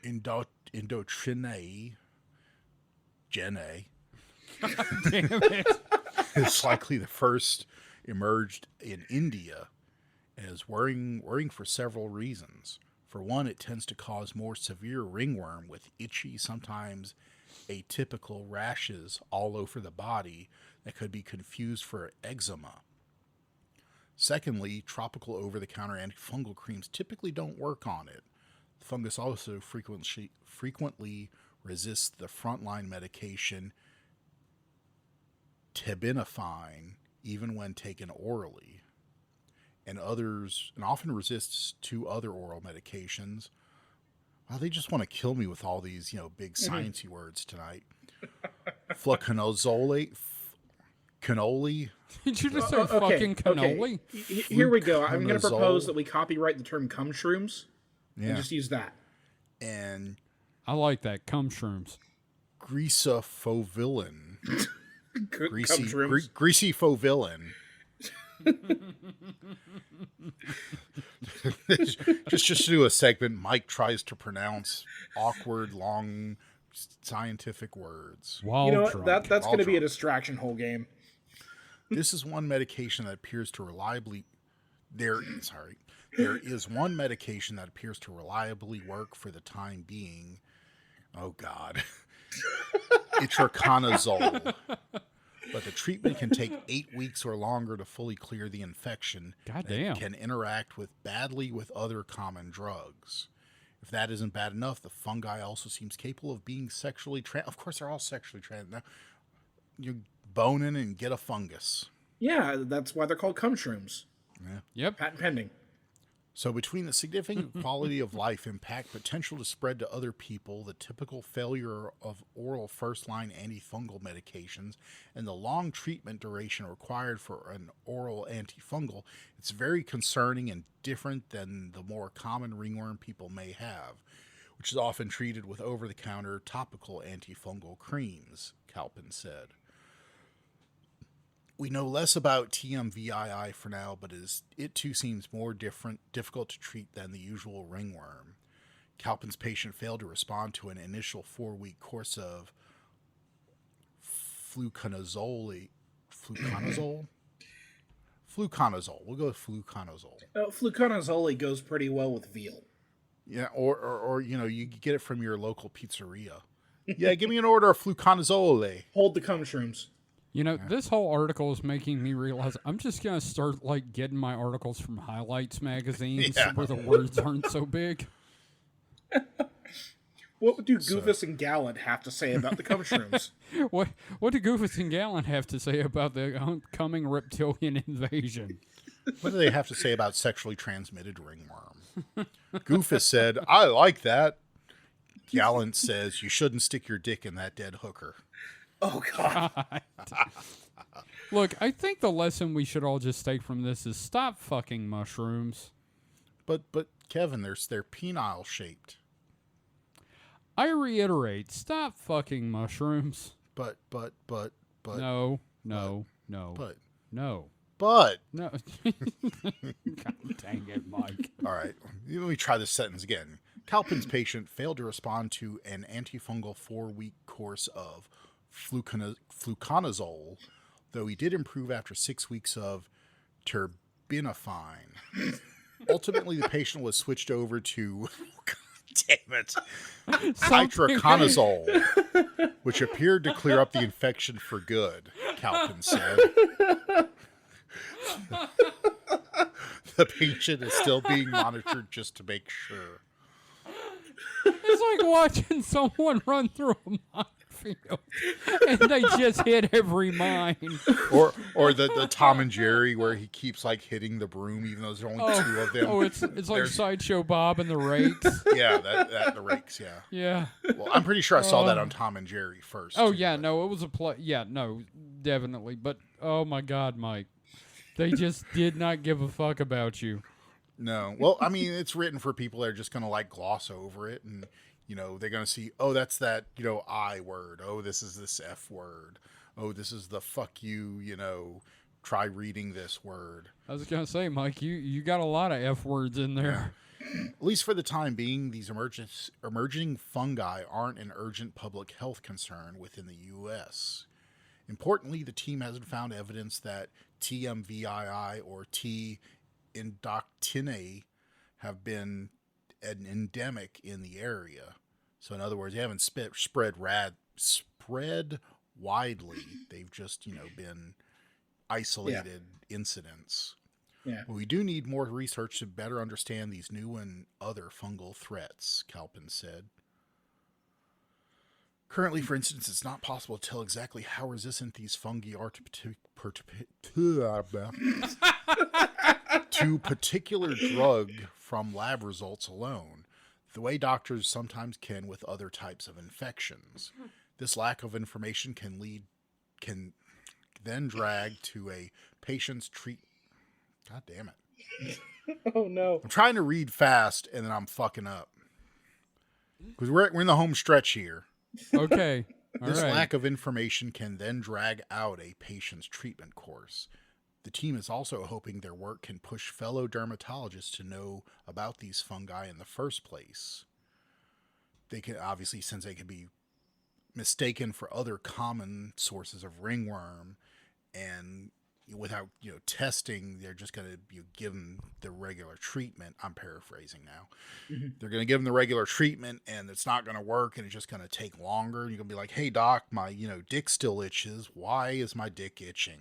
S3: Indoctrinae. Gene.
S1: Damn it.
S3: It's likely the first emerged in India and is worrying for several reasons. For one, it tends to cause more severe ringworm with itchy, sometimes atypical rashes all over the body that could be confused for eczema. Secondly, tropical over-the-counter antifungal creams typically don't work on it. The fungus also frequently resists the frontline medication terbinafine, even when taken orally, and often resists to other oral medications. Wow, they just want to kill me with all these, big sciencey words tonight. Fluconazole, cannoli.
S1: Did you just say fucking cannoli?
S2: Okay. Here we go. I'm going to propose that we copyright the term cum shrooms and just use that.
S3: And
S1: I like that. Cum shrooms.
S3: Greasefovilin.
S2: Shrooms.
S3: Greasy fovilin. just do a segment. Mike tries to pronounce awkward, long, scientific words.
S1: While
S2: You know what?
S1: drunk.
S2: That's going to be a
S3: drunk.
S2: distraction whole game.
S3: This is one medication that appears to reliably There is one medication that appears to reliably work for the time being. Oh God. Itraconazole. But the treatment can take 8 weeks or longer to fully clear the infection.
S1: Goddamn.
S3: It can interact badly with other common drugs. If that isn't bad enough, the fungi also seems capable of being sexually Of course, they're all sexually transmitted. You bone in and get a fungus.
S2: Yeah, that's why they're called cum shrooms.
S3: Yeah.
S1: Yep.
S2: Patent pending.
S3: So between the significant quality of life impact, potential to spread to other people, the typical failure of oral first-line antifungal medications, and the long treatment duration required for an oral antifungal, it's very concerning and different than the more common ringworm people may have, which is often treated with over-the-counter topical antifungal creams, Calpin said. We know less about TMVII for now, but it too seems more difficult to treat than the usual ringworm. Calpin's patient failed to respond to an initial 4-week course of fluconazole. Fluconazole? Fluconazole. We'll go with fluconazole.
S2: Fluconazole goes pretty well with veal.
S3: Yeah, or you get it from your local pizzeria. Yeah, give me an order of fluconazole.
S2: Hold the cum shrooms.
S1: This whole article is making me realize I'm just going to start, getting my articles from Highlights magazines where the words aren't so big.
S2: What do Goofus and Gallant have to say about the cum shrooms?
S1: What do Goofus and Gallant have to say about the coming reptilian invasion?
S3: What do they have to say about sexually transmitted ringworm? Goofus said, I like that. Gallant says, you shouldn't stick your dick in that dead hooker.
S2: Oh, God.
S1: Look, I think the lesson we should all just take from this is stop fucking mushrooms.
S3: But Kevin, they're penile shaped.
S1: I reiterate, stop fucking mushrooms.
S3: But.
S1: No.
S3: No.
S1: God dang it, Mike.
S3: All right. Let me try this sentence again. Calpin's patient failed to respond to an antifungal 4-week course of fluconazole, though he did improve after 6 weeks of terbinafine. Ultimately, the patient was switched over to damn it, itraconazole, which appeared to clear up the infection for good, Calpin said. The patient is still being monitored just to make sure.
S1: It's like watching someone run through a minefield and they just hit every mine.
S3: Or the Tom and Jerry where he keeps hitting the broom even though there's only 2 of them.
S1: Oh, it's like Sideshow Bob and the Rakes.
S3: Yeah, that the Rakes, yeah.
S1: Yeah.
S3: Well, I'm pretty sure I saw that on Tom and Jerry first.
S1: Oh,
S3: too,
S1: yeah, no, it was a play. Yeah, no, definitely. But, oh my God, Mike. They just did not give a fuck about you.
S3: No. Well, I mean, it's written for people that are just going to gloss over it and, they're going to see, oh, that's that, I word. Oh, this is this F word. Oh, this is the fuck you, try reading this word.
S1: I was going to say, Mike, you got a lot of F words in there.
S3: Yeah. At least for the time being, these emerging fungi aren't an urgent public health concern within the U.S. Importantly, the team hasn't found evidence that TMVII or T. indoctinae have been an endemic in the area. So in other words, they haven't spread widely. They've just, been isolated incidents.
S2: Yeah.
S3: But we do need more research to better understand these new and other fungal threats, Calpin said. Currently, for instance, it's not possible to tell exactly how resistant these fungi are to particular drug from lab results alone, the way doctors sometimes can with other types of infections. This lack of information can then drag to a patient's God damn it.
S2: Oh, no.
S3: I'm trying to read fast, and then I'm fucking up. Because we're in the home stretch here.
S1: Okay.
S3: This lack of information can then drag out a patient's treatment course. The team is also hoping their work can push fellow dermatologists to know about these fungi in the first place. They can obviously, since they can be mistaken for other common sources of ringworm, and without testing, they're just going to give them the regular treatment. I'm paraphrasing now.
S2: Mm-hmm.
S3: They're going to give them the regular treatment, and it's not going to work, and it's just going to take longer. And you're going to be like, "Hey doc, my dick still itches. Why is my dick itching?"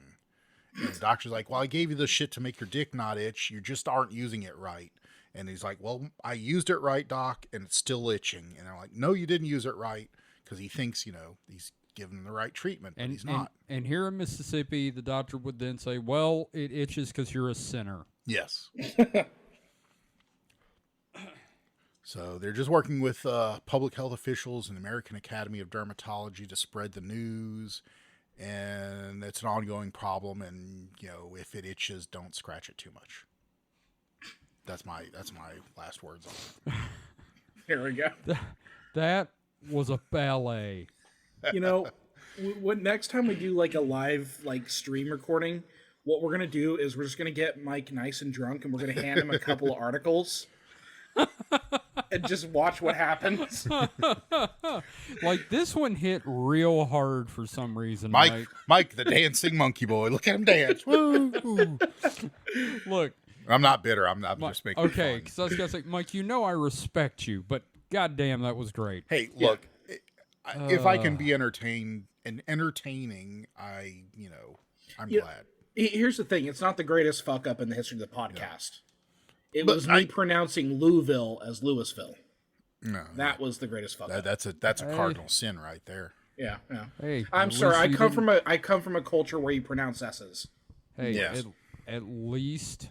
S3: And the doctor's like, "Well, I gave you this shit to make your dick not itch. You just aren't using it right." And he's like, "Well, I used it right, doc, and it's still itching." And they're like, "No, you didn't use it right," because he thinks he's giving them the right treatment, but he's not.
S1: And here in Mississippi, the doctor would then say, "Well, it itches because you're a sinner."
S3: Yes. So they're just working with public health officials and the American Academy of Dermatology to spread the news, and it's an ongoing problem. And if it itches, don't scratch it too much. That's my last words on it.
S2: Here we go.
S1: That was a ballet.
S2: What next time we do like a live stream recording, what we're gonna do is we're just gonna get Mike nice and drunk, and we're gonna hand him a couple of articles. And just watch what happens.
S1: Like this one hit real hard for some reason.
S3: Mike, the dancing monkey boy. Look at him dance. Woo!
S1: Look,
S3: I'm not bitter. I'm just making
S1: okay.
S3: fun.
S1: Because I was gonna say, Mike, I respect you, but goddamn, that was great.
S3: Hey, look, if I can be entertaining, I'm glad.
S2: Here's the thing: it's not the greatest fuck up in the history of the podcast. It was me pronouncing Louisville as Louisville.
S3: No,
S2: that was the greatest fuck up.
S3: That's a cardinal sin right there.
S2: Yeah.
S1: Hey,
S2: I'm sorry. I come from a culture where you pronounce S's.
S1: Hey,
S3: yes.
S1: at least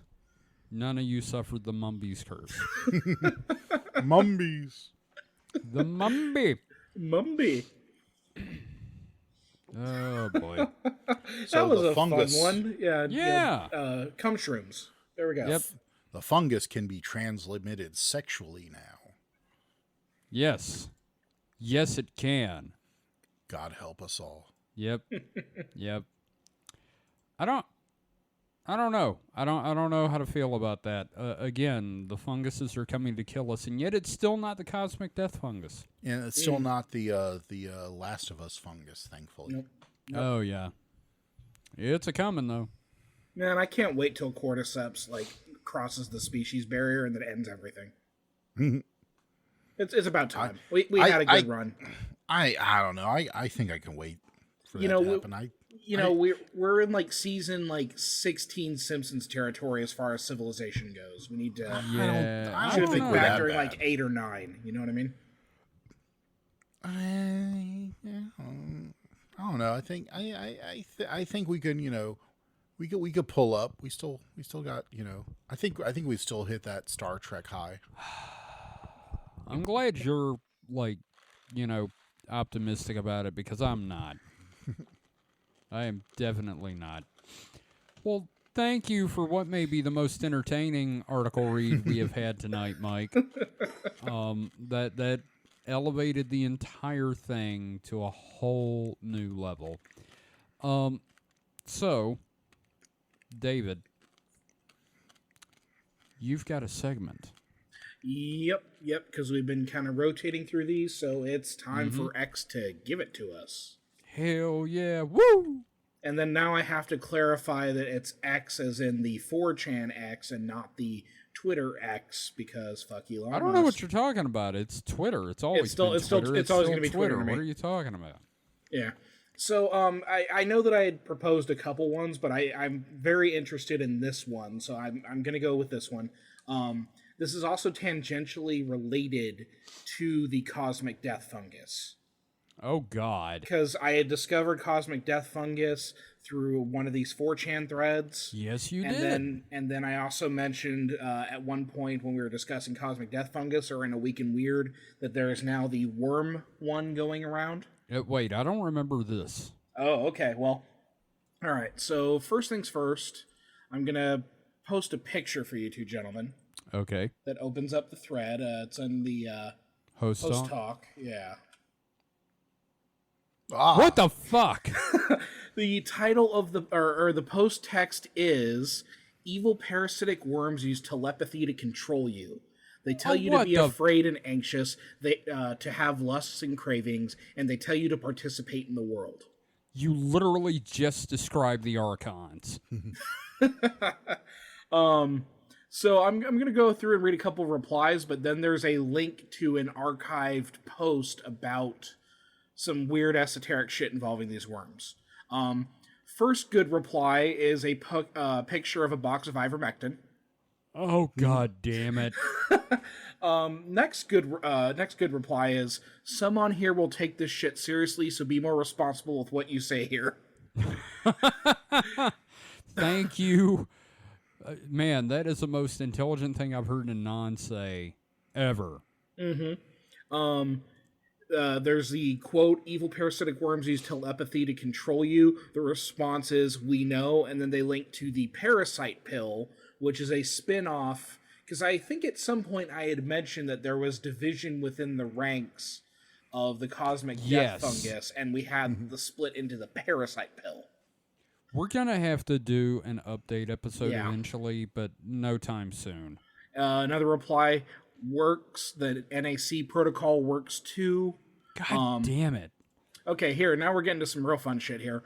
S1: none of you suffered the Mumbies curse.
S3: Mumbies.
S1: The Mumby.
S2: Mumby.
S1: Oh boy.
S2: That was a
S3: fungus,
S2: fun one.
S1: Yeah.
S2: Cum shrooms. There we go.
S1: Yep.
S3: The fungus can be transmitted sexually now.
S1: Yes. Yes, it can.
S3: God help us all.
S1: Yep. Yep. I don't know. I don't know how to feel about that. Again, the funguses are coming to kill us, and yet it's still not the cosmic death fungus.
S3: And it's still not the Last of Us fungus, thankfully.
S2: Nope.
S1: Oh yeah. It's a coming though.
S2: Man, I can't wait till cordyceps crosses the species barrier and then ends everything. It's about time. We had a good run.
S3: I don't know. I think I can wait for that to happen.
S2: We're in season 16 Simpsons territory as far as civilization goes. We need to.
S3: I
S2: should
S3: don't think
S2: think
S3: we're
S2: back
S3: that
S2: during
S3: bad.
S2: 8 or 9. You know what I mean?
S3: I don't know. I think we can. We could pull up. We still got. I think we still hit that Star Trek high.
S1: I'm glad you're optimistic about it because I'm not. I am definitely not. Well, thank you for what may be the most entertaining article read we have had tonight, Mike. That elevated the entire thing to a whole new level. So, David, you've got a segment.
S2: Yep, because we've been kind of rotating through these, so it's time for X to give it to us.
S1: Hell yeah, woo!
S2: And then now I have to clarify that it's X as in the 4chan X and not the Twitter X because fuck Elon Musk.
S1: I don't know what you're talking about. It's Twitter. It's always been Twitter.
S2: It's always going to be Twitter.
S1: What are you talking about?
S2: Yeah. So I know that I had proposed a couple ones, but I'm very interested in this one, so I'm going to go with this one. This is also tangentially related to the cosmic death fungus.
S1: Oh, God.
S2: Because I had discovered cosmic death fungus through one of these 4chan threads.
S1: Yes, you
S2: did. And then I also mentioned at one point when we were discussing cosmic death fungus or in A Week in Weird that there is now the worm one going around.
S1: Wait, I don't remember this.
S2: Oh, okay. Well, all right. So first things first, I'm going to post a picture for you two gentlemen.
S1: Okay.
S2: That opens up the thread. It's in the
S1: Host
S2: talk. Yeah.
S1: What the fuck?
S2: The title of the or the post text is "Evil parasitic worms use telepathy to control you. They tell you to be afraid and anxious. They to have lusts and cravings, and they tell you to participate in the world."
S1: You literally just described the Archons.
S2: So I'm going to go through and read a couple of replies, but then there's a link to an archived post about some weird esoteric shit involving these worms. First good reply is a picture of a box of ivermectin.
S1: Oh, god damn it.
S2: Next good reply is, some on here will take this shit seriously, so be more responsible with what you say here.
S1: Thank you. Man, that is the most intelligent thing I've heard a non say ever.
S2: Mm-hmm. There's the quote, evil parasitic worms use telepathy to control you. The response is, we know, and then they link to the parasite pill, which is a spin-off, because I think at some point I had mentioned that there was division within the ranks of the cosmic death fungus, and we had the split into the parasite pill.
S1: We're going to have to do an update episode eventually, but no time soon.
S2: Another reply, works, the NAC protocol works too.
S1: God damn it.
S2: Okay, here, now we're getting to some real fun shit here.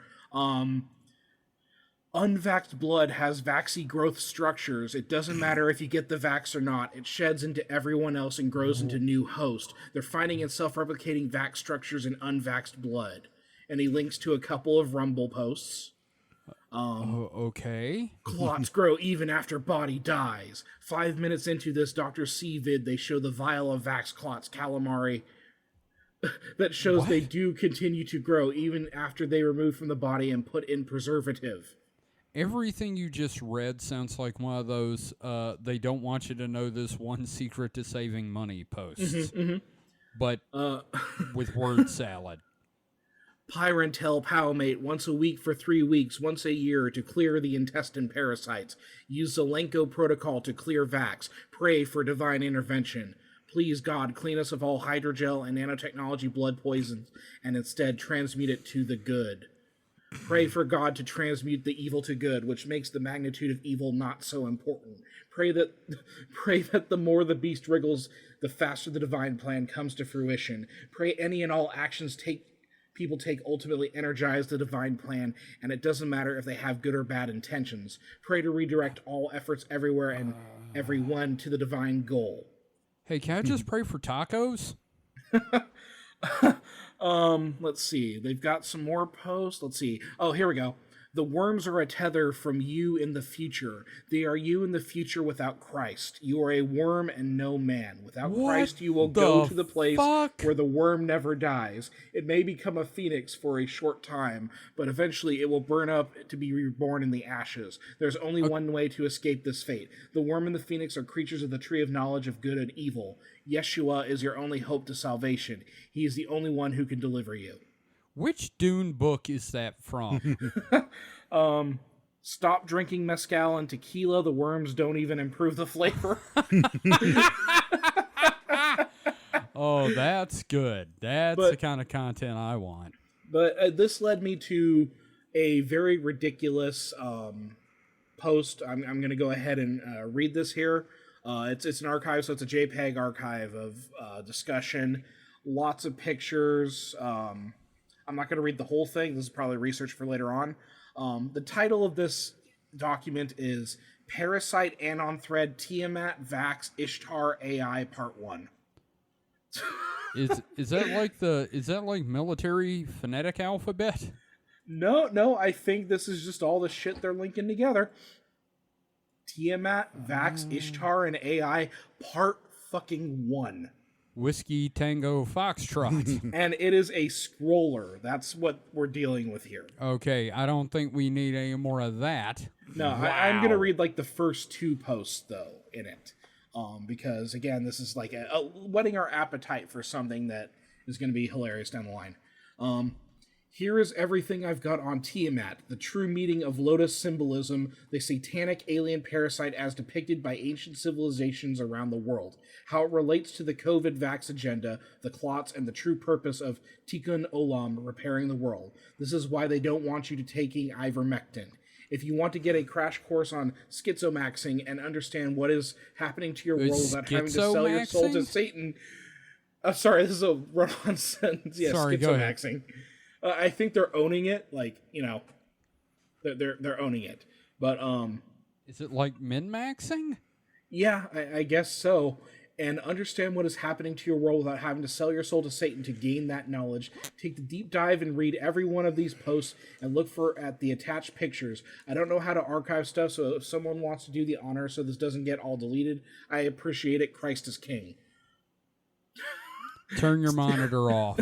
S2: Unvaxxed blood has vaxy growth structures. It doesn't matter if you get the vax or not. It sheds into everyone else and grows into new host. They're finding and self-replicating vax structures in unvaxxed blood. And he links to a couple of Rumble posts.
S1: Okay.
S2: Clots grow even after body dies. 5 minutes into this Dr. C vid, they show the vial of vax clots calamari that shows they do continue to grow even after they remove from the body and put in preservative.
S1: Everything you just read sounds like one of those they don't want you to know this one secret to saving money posts. But with word salad.
S2: Pyrantel Palmate once a week for 3 weeks, once a year to clear the intestine parasites. Use Zelenko protocol to clear vax. Pray for divine intervention. Please, God, clean us of all hydrogel and nanotechnology blood poisons and instead transmute it to the good. Pray for God to transmute the evil to good, which makes the magnitude of evil not so important. Pray that the more the beast wriggles, the faster the divine plan comes to fruition. Pray any and all actions people take ultimately energize the divine plan, and it doesn't matter if they have good or bad intentions. Pray to redirect all efforts everywhere and everyone to the divine goal.
S1: Hey, can I just pray for tacos?
S2: Let's see. They've got some more posts. Let's see. Oh, here we go. The worms are a tether from you in the future. They are you in the future without Christ. You are a worm and no man. Without Christ, you will go to the place where the worm never dies. It may become a phoenix for a short time, but eventually it will burn up to be reborn in the ashes. There's only one way to escape this fate. The worm and the phoenix are creatures of the tree of knowledge of good and evil. Yeshua is your only hope to salvation. He is the only one who can deliver you.
S1: Which Dune book is that from?
S2: Stop drinking mezcal and tequila. The worms don't even improve the flavor.
S1: Oh, that's good. That's the kind of content I want.
S2: But this led me to a very ridiculous post. I'm going to go ahead and read this here. It's an archive, so it's a JPEG archive of discussion. Lots of pictures. I'm not going to read the whole thing. This is probably research for later on. The title of this document is Parasite Anon Thread Tiamat Vax Ishtar AI Part 1.
S1: Is that like military phonetic alphabet?
S2: No, I think this is just all the shit they're linking together. Tiamat, Vax, Ishtar, and AI Part fucking 1.
S1: Whiskey Tango Foxtrot.
S2: And it is a scroller. That's what we're dealing with here.
S1: Okay, I don't think we need any more of that.
S2: No, wow. I'm going to read like the first 2 posts, though, in it. Because, again, this is like whetting our appetite for something that is going to be hilarious down the line. Here is everything I've got on Tiamat, the true meaning of Lotus symbolism, the satanic alien parasite as depicted by ancient civilizations around the world, how it relates to the COVID vax agenda, the clots, and the true purpose of Tikkun Olam, repairing the world. This is why they don't want you to taking ivermectin. If you want to get a crash course on schizomaxing and understand what is happening to your world without having to sell your soul to Satan... sorry, this is a run-on sentence. Yes,
S1: sorry,
S2: schizomaxing. I think they're owning it. Like, you know, they're owning it. But
S1: Is it like min-maxing?
S2: yeah, I guess so. And understand what is happening to your world without having to sell your soul to Satan to gain that knowledge. Take the deep dive and read every one of these posts and look at the attached pictures. I don't know how to archive stuff, so if someone wants to do the honor so this doesn't get all deleted, I appreciate it. Christ is king.
S1: Turn your monitor off.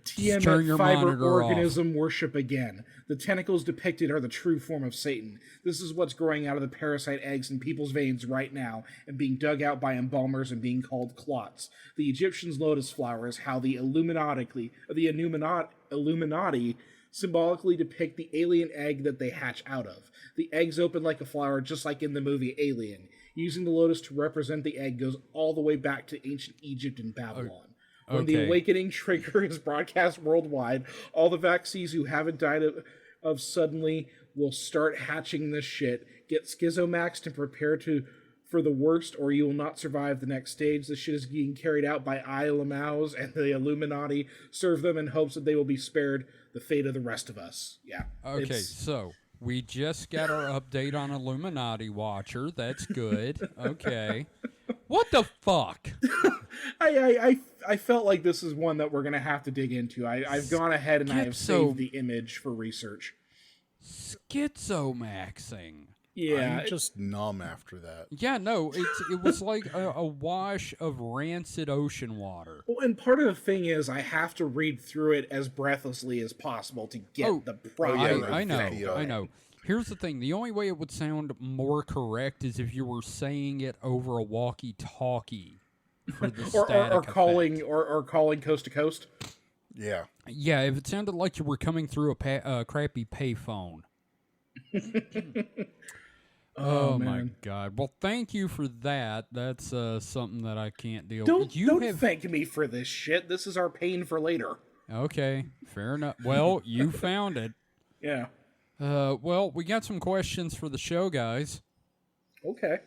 S2: Tiamat fiber organism worship again. The tentacles depicted are the true form of Satan. This is what's growing out of the parasite eggs in people's veins right now and being dug out by embalmers and being called clots. The Egyptians' lotus flower is how the Illuminati symbolically depict the alien egg that they hatch out of. The eggs open like a flower, just like in the movie Alien. Using the lotus to represent the egg goes all the way back to ancient Egypt and Babylon. When the awakening trigger is broadcast worldwide, all the vaccies who haven't died of suddenly will start hatching this shit. Get schizomaxed and prepare for the worst, or you will not survive the next stage. This shit is being carried out by Lamaus and the Illuminati. Serve them in hopes that they will be spared the fate of the rest of us. Yeah.
S1: Okay, so we just got our update on Illuminati Watcher. That's good. Okay. What the fuck?
S2: I felt like this is one that we're going to have to dig into. I've gone ahead and I have saved the image for research.
S1: Schizomaxing.
S2: Yeah.
S3: I'm just numb after that.
S1: Yeah, no, it was like a wash of rancid ocean water.
S2: Well, and part of the thing is I have to read through it as breathlessly as possible to get the proper.
S1: I know. Here's the thing. The only way it would sound more correct is if you were saying it over a walkie-talkie for the static
S2: or calling or calling coast to coast.
S3: Yeah.
S1: Yeah, if it sounded like you were coming through a crappy payphone. Oh my God. Well, thank you for that. That's something that I can't deal with.
S2: Don't thank me for this shit. This is our pain for later.
S1: Okay, fair enough. Well, you found it.
S2: Yeah.
S1: Well, we got some questions for the show, guys.
S2: Okay.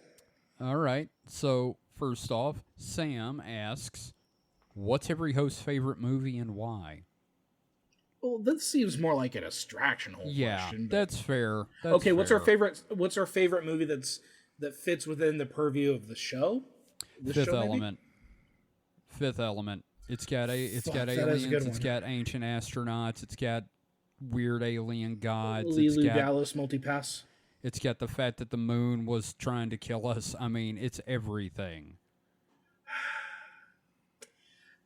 S1: All right. So, first off, Sam asks, what's every host's favorite movie and why?
S2: Well, that seems more like a distraction question.
S1: Yeah, that's fair.
S2: Okay, what's our favorite movie that fits within the purview of the show?
S1: Fifth Element. Fifth Element. It's got aliens. It's got ancient astronauts. It's got weird alien gods.
S2: Lulu Dallas Multipass.
S1: It's got the fact that the moon was trying to kill us. I mean, it's everything.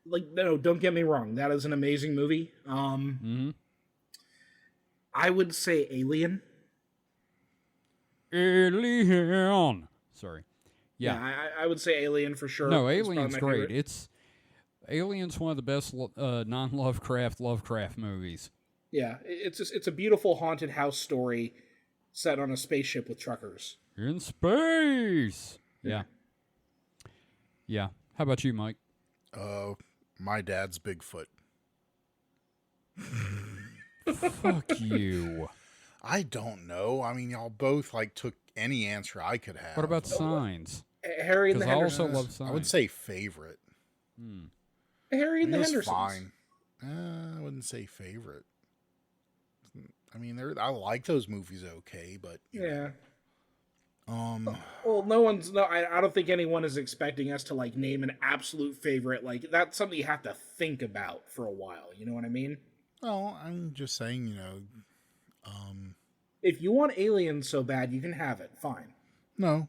S2: Like, no, don't get me wrong. That is an amazing movie. I would say Alien.
S1: Alien. Sorry. Yeah,
S2: I would say Alien for sure.
S1: No, Alien's great. Alien's one of the best non-Lovecraft movies.
S2: Yeah, it's a beautiful haunted house story set on a spaceship with truckers.
S1: In space. Yeah. Yeah. How about you, Mike?
S3: My dad's Bigfoot.
S1: Fuck you.
S3: I don't know. I mean, y'all both took any answer I could have.
S1: What about Signs?
S2: Harry and the Hendersons.
S1: I also love Signs.
S3: I would say favorite.
S2: Harry and the Hendersons.
S3: Fine. I wouldn't say favorite. I mean, I like those movies okay, but
S2: yeah.
S3: Well,
S2: I don't think anyone is expecting us to name an absolute favorite. That's something you have to think about for a while. You know what I mean?
S3: Well, I'm just saying,
S2: if you want Aliens so bad, you can have it. Fine.
S3: No.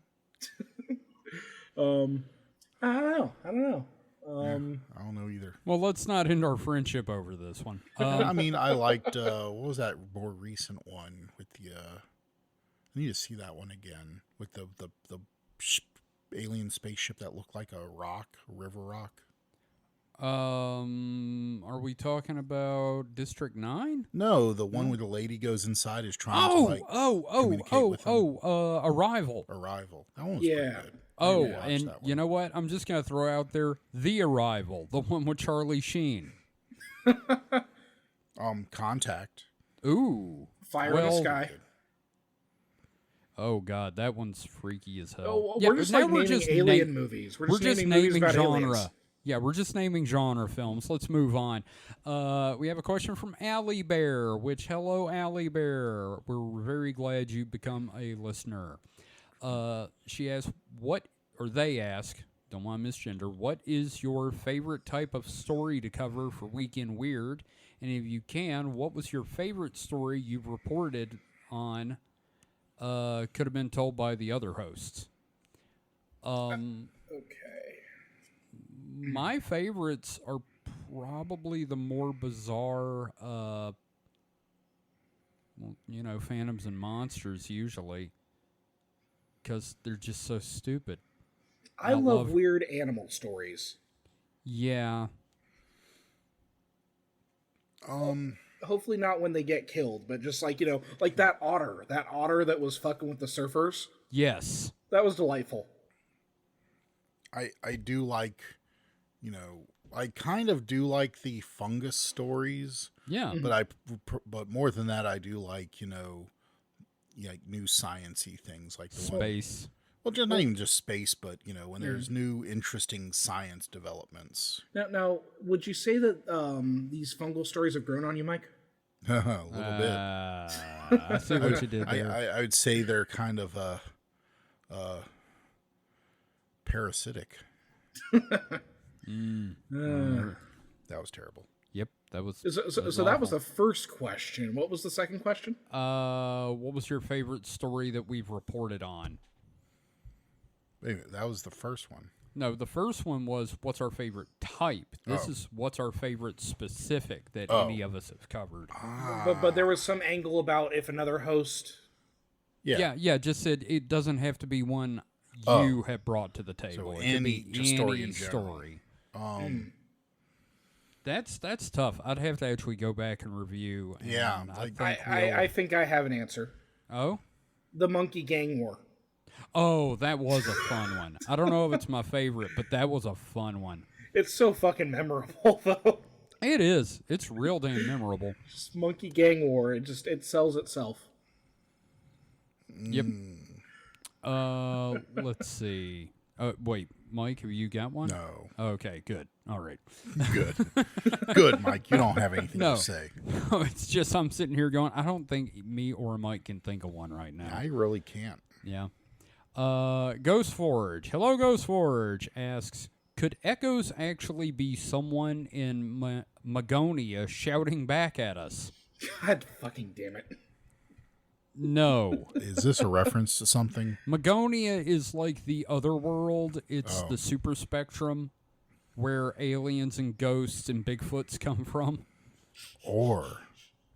S2: I don't know.
S3: I don't know either.
S1: Well, let's not end our friendship over this one.
S3: I mean, I liked, what was that more recent one with the, I need to see that one again with the alien spaceship that looked like a river rock.
S1: Are we talking about District 9?
S3: No, the one where the lady goes inside is trying to communicate with him.
S1: Arrival.
S3: That one was pretty good.
S1: Oh, and you know what? I'm just going to throw out there The Arrival, the one with Charlie Sheen.
S3: Contact.
S1: Ooh.
S2: Fire in the Sky.
S1: Oh God, that one's freaky as hell.
S2: Oh, we're just naming alien movies.
S1: We're just naming genre.
S2: Aliens.
S1: Yeah, we're just naming genre films. Let's move on. We have a question from Allie Bear, which, hello, Allie Bear. We're very glad you become a listener. She asks, they ask, don't want to misgender, what is your favorite type of story to cover for Weekend Weird? And if you can, what was your favorite story you've reported on could have been told by the other hosts?
S2: Okay.
S1: My favorites are probably the more bizarre, Phantoms and Monsters usually, because they're just so stupid.
S2: I love weird animal stories.
S1: Yeah.
S2: Hopefully not when they get killed, but just like, like that otter that was fucking with the surfers.
S1: Yes.
S2: That was delightful.
S3: I do like, I kind of do like the fungus stories.
S1: Yeah.
S3: But more than that, I do like, like new sciencey things like the
S1: space.
S3: Just not even just space, but when there's new interesting science developments.
S2: Now, would you say that these fungal stories have grown on you, Mike?
S3: A little bit.
S1: I see what you did there.
S3: I would say they're kind of parasitic.
S2: That
S3: was terrible.
S1: Yep, that was.
S2: So that was the first question. What was the second question?
S1: What was your favorite story that we've reported on?
S3: Wait a minute, that was the first one.
S1: No, the first one was what's our favorite type. This is what's our favorite specific that any of us have covered.
S2: But there was some angle about if another host.
S1: Yeah. Just said it doesn't have to be one you have brought to the table.
S3: So
S1: it could be any
S3: story in general.
S1: That's tough. I'd have to actually go back and review. And
S2: I think I have an answer.
S1: Oh?
S2: The Monkey Gang War.
S1: Oh, that was a fun one. I don't know if it's my favorite, but that was a fun one.
S2: It's so fucking memorable, though.
S1: It is. It's real damn memorable.
S2: Just Monkey Gang War. It sells itself.
S1: Yep. Let's see. Wait, Mike, have you got one?
S3: No.
S1: Okay, good. All right.
S3: Good. Good, Mike. You don't have anything to say.
S1: No, it's just I'm sitting here going, I don't think me or Mike can think of one right now.
S3: I really can't.
S1: Yeah. Ghost Forge. Hello, Ghost Forge asks, could echoes actually be someone in Magonia shouting back at us?
S2: God fucking damn it.
S1: No.
S3: Is this a reference to something?
S1: Magonia is like the other world. It's the super spectrum where aliens and ghosts and Bigfoots come from.
S3: Or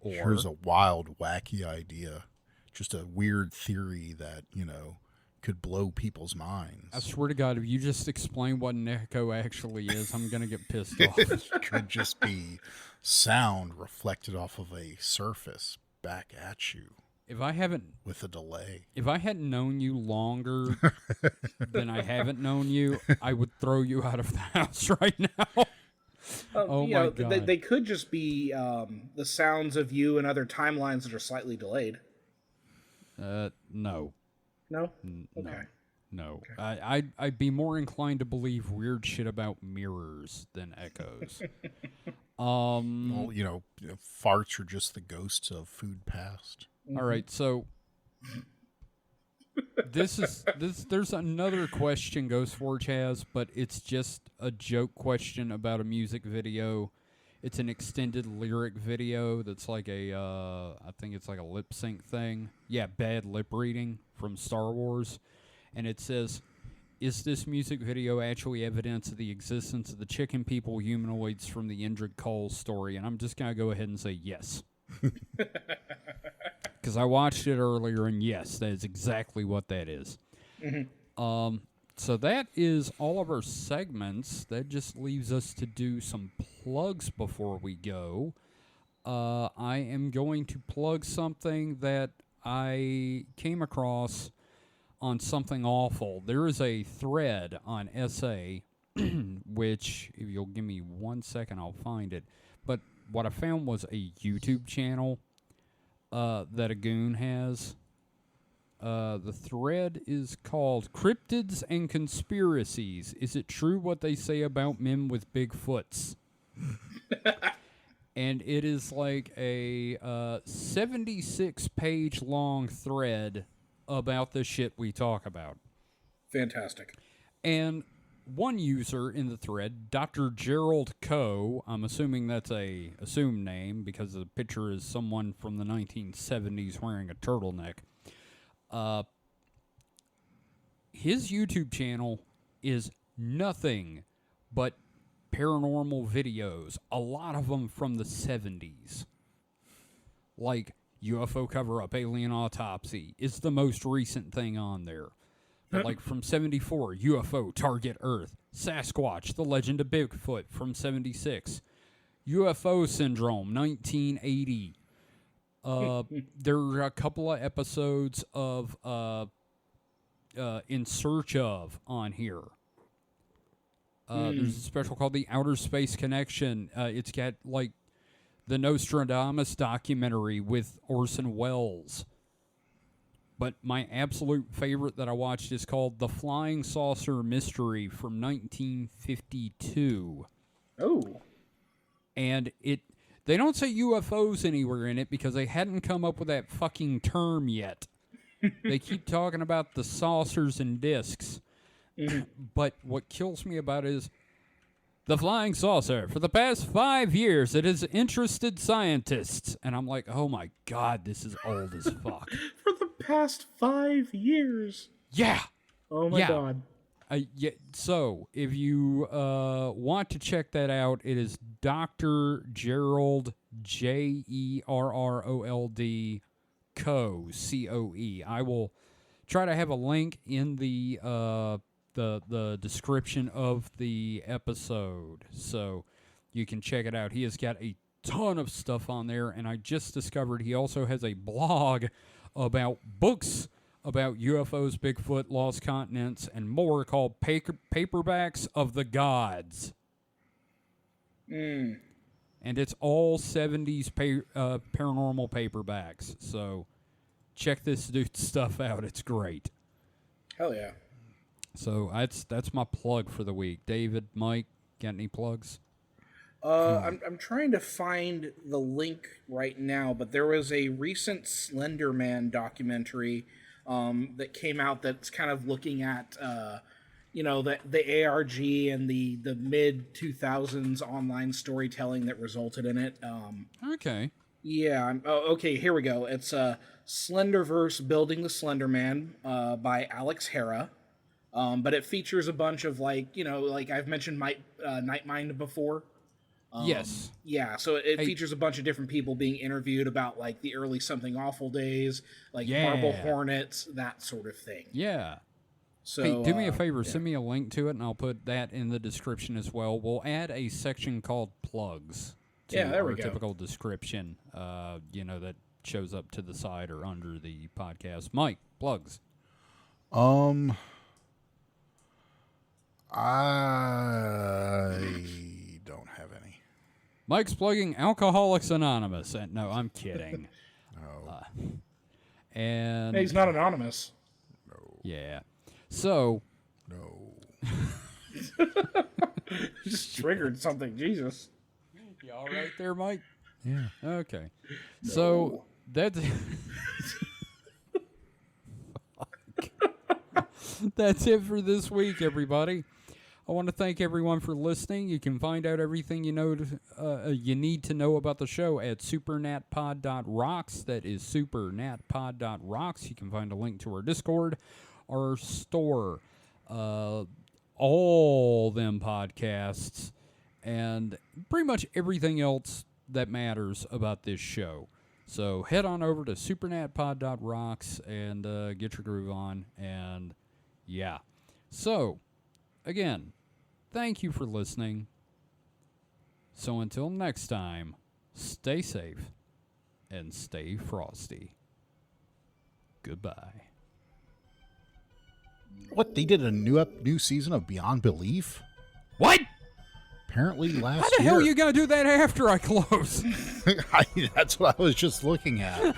S3: here's a wild, wacky idea. Just a weird theory that, could blow people's minds.
S1: I swear to God, if you just explain what an echo actually is, I'm going to get pissed off.
S3: It could just be sound reflected off of a surface back at you.
S1: If I haven't...
S3: With a delay.
S1: If I hadn't known you longer than I haven't known you, I would throw you out of the house right now. Oh my God.
S2: They could just be the sounds of you and other timelines that are slightly delayed.
S1: No.
S2: No? Okay.
S1: No. Okay. I'd be more inclined to believe weird shit about mirrors than echoes.
S3: Well, farts are just the ghosts of food past.
S1: All right, so there's another question Ghost Forge has, but it's just a joke question about a music video. It's an extended lyric video that's like I think it's like a lip sync thing. Yeah, bad lip reading from Star Wars. And it says, is this music video actually evidence of the existence of the chicken people humanoids from the Indrid Cold story? And I'm just going to go ahead and say yes. Because I watched it earlier, and yes, that is exactly what that is. Mm-hmm. So that is all of our segments. That just leaves us to do some plugs before we go. I am going to plug something that I came across on Something Awful. There is a thread on SA, which, if you'll give me 1 second, I'll find it. But what I found was a YouTube channel that a goon has. The thread is called Cryptids and Conspiracies. Is it true what they say about men with big foots? And it is like a 76-page long thread about the shit we talk about.
S2: Fantastic.
S1: And one user in the thread, Dr. Gerald Coe, I'm assuming that's a assumed name because the picture is someone from the 1970s wearing a turtleneck. His YouTube channel is nothing but paranormal videos, a lot of them from the 70s. Like UFO cover-up, alien autopsy is the most recent thing on there. But like from 74, UFO target Earth. Sasquatch, the legend of Bigfoot from 76. UFO syndrome, 1980. There are a couple of episodes of In Search Of on here. There's a special called The Outer Space Connection. It's got like the Nostradamus documentary with Orson Welles. But my absolute favorite that I watched is called The Flying Saucer Mystery from 1952.
S2: Oh.
S1: And they don't say UFOs anywhere in it because they hadn't come up with that fucking term yet. They keep talking about the saucers and discs. But what kills me about it is the flying saucer. For the past 5 years, it has interested scientists. And I'm like, oh my God, this is old as fuck.
S2: For the past 5 years.
S1: Yeah.
S2: Oh my God.
S1: Yeah, so, if you want to check that out, it is Dr. Gerald, Jerrold, Coe, C-O-E. I will try to have a link in the description of the episode, so you can check it out. He has got a ton of stuff on there, and I just discovered he also has a blog about books about UFOs, Bigfoot, lost continents, and more called Paperbacks of the Gods. And it's all 70s paranormal paperbacks. So check this dude's stuff out. It's great.
S2: Hell yeah.
S1: So that's my plug for the week. David, Mike, got any plugs?
S2: I'm trying to find the link right now, but there was a recent Slender Man documentary that came out that's kind of looking at the ARG and the mid 2000s online storytelling that resulted in it.
S1: Okay.
S2: Yeah. Okay. Here we go. It's Slenderverse: Building the Slender Man by Alex Hara. But it features a bunch of like I've mentioned Nightmind before.
S1: Yes.
S2: Yeah, so it features a bunch of different people being interviewed about like the early Something Awful days, like Marble Hornets, that sort of thing.
S1: Yeah.
S2: So
S1: hey, do me a favor, send me a link to it, and I'll put that in the description as well. We'll add a section called plugs to our typical description, that shows up to the side or under the podcast. Mike, plugs.
S3: I don't have any.
S1: Mike's plugging Alcoholics Anonymous. No, I'm kidding.
S3: No.
S2: Hey, he's not anonymous.
S3: No.
S1: Yeah. So.
S3: No.
S2: Just triggered something. Jesus.
S1: You all right there, Mike?
S3: Yeah.
S1: Okay.
S2: No.
S1: So that's. That's it for this week, everybody. I want to thank everyone for listening. You can find out everything you need to know about the show at supernatpod.rocks. That is supernatpod.rocks. You can find a link to our Discord, our store, all them podcasts, and pretty much everything else that matters about this show. So head on over to supernatpod.rocks and get your groove on. And yeah. So, again, thank you for listening. So until next time, stay safe and stay frosty. Goodbye.
S3: What? They did a new season of Beyond Belief?
S1: What?
S3: Apparently last year.
S1: How the hell are you going to do that after I close?
S3: That's what I was just looking at.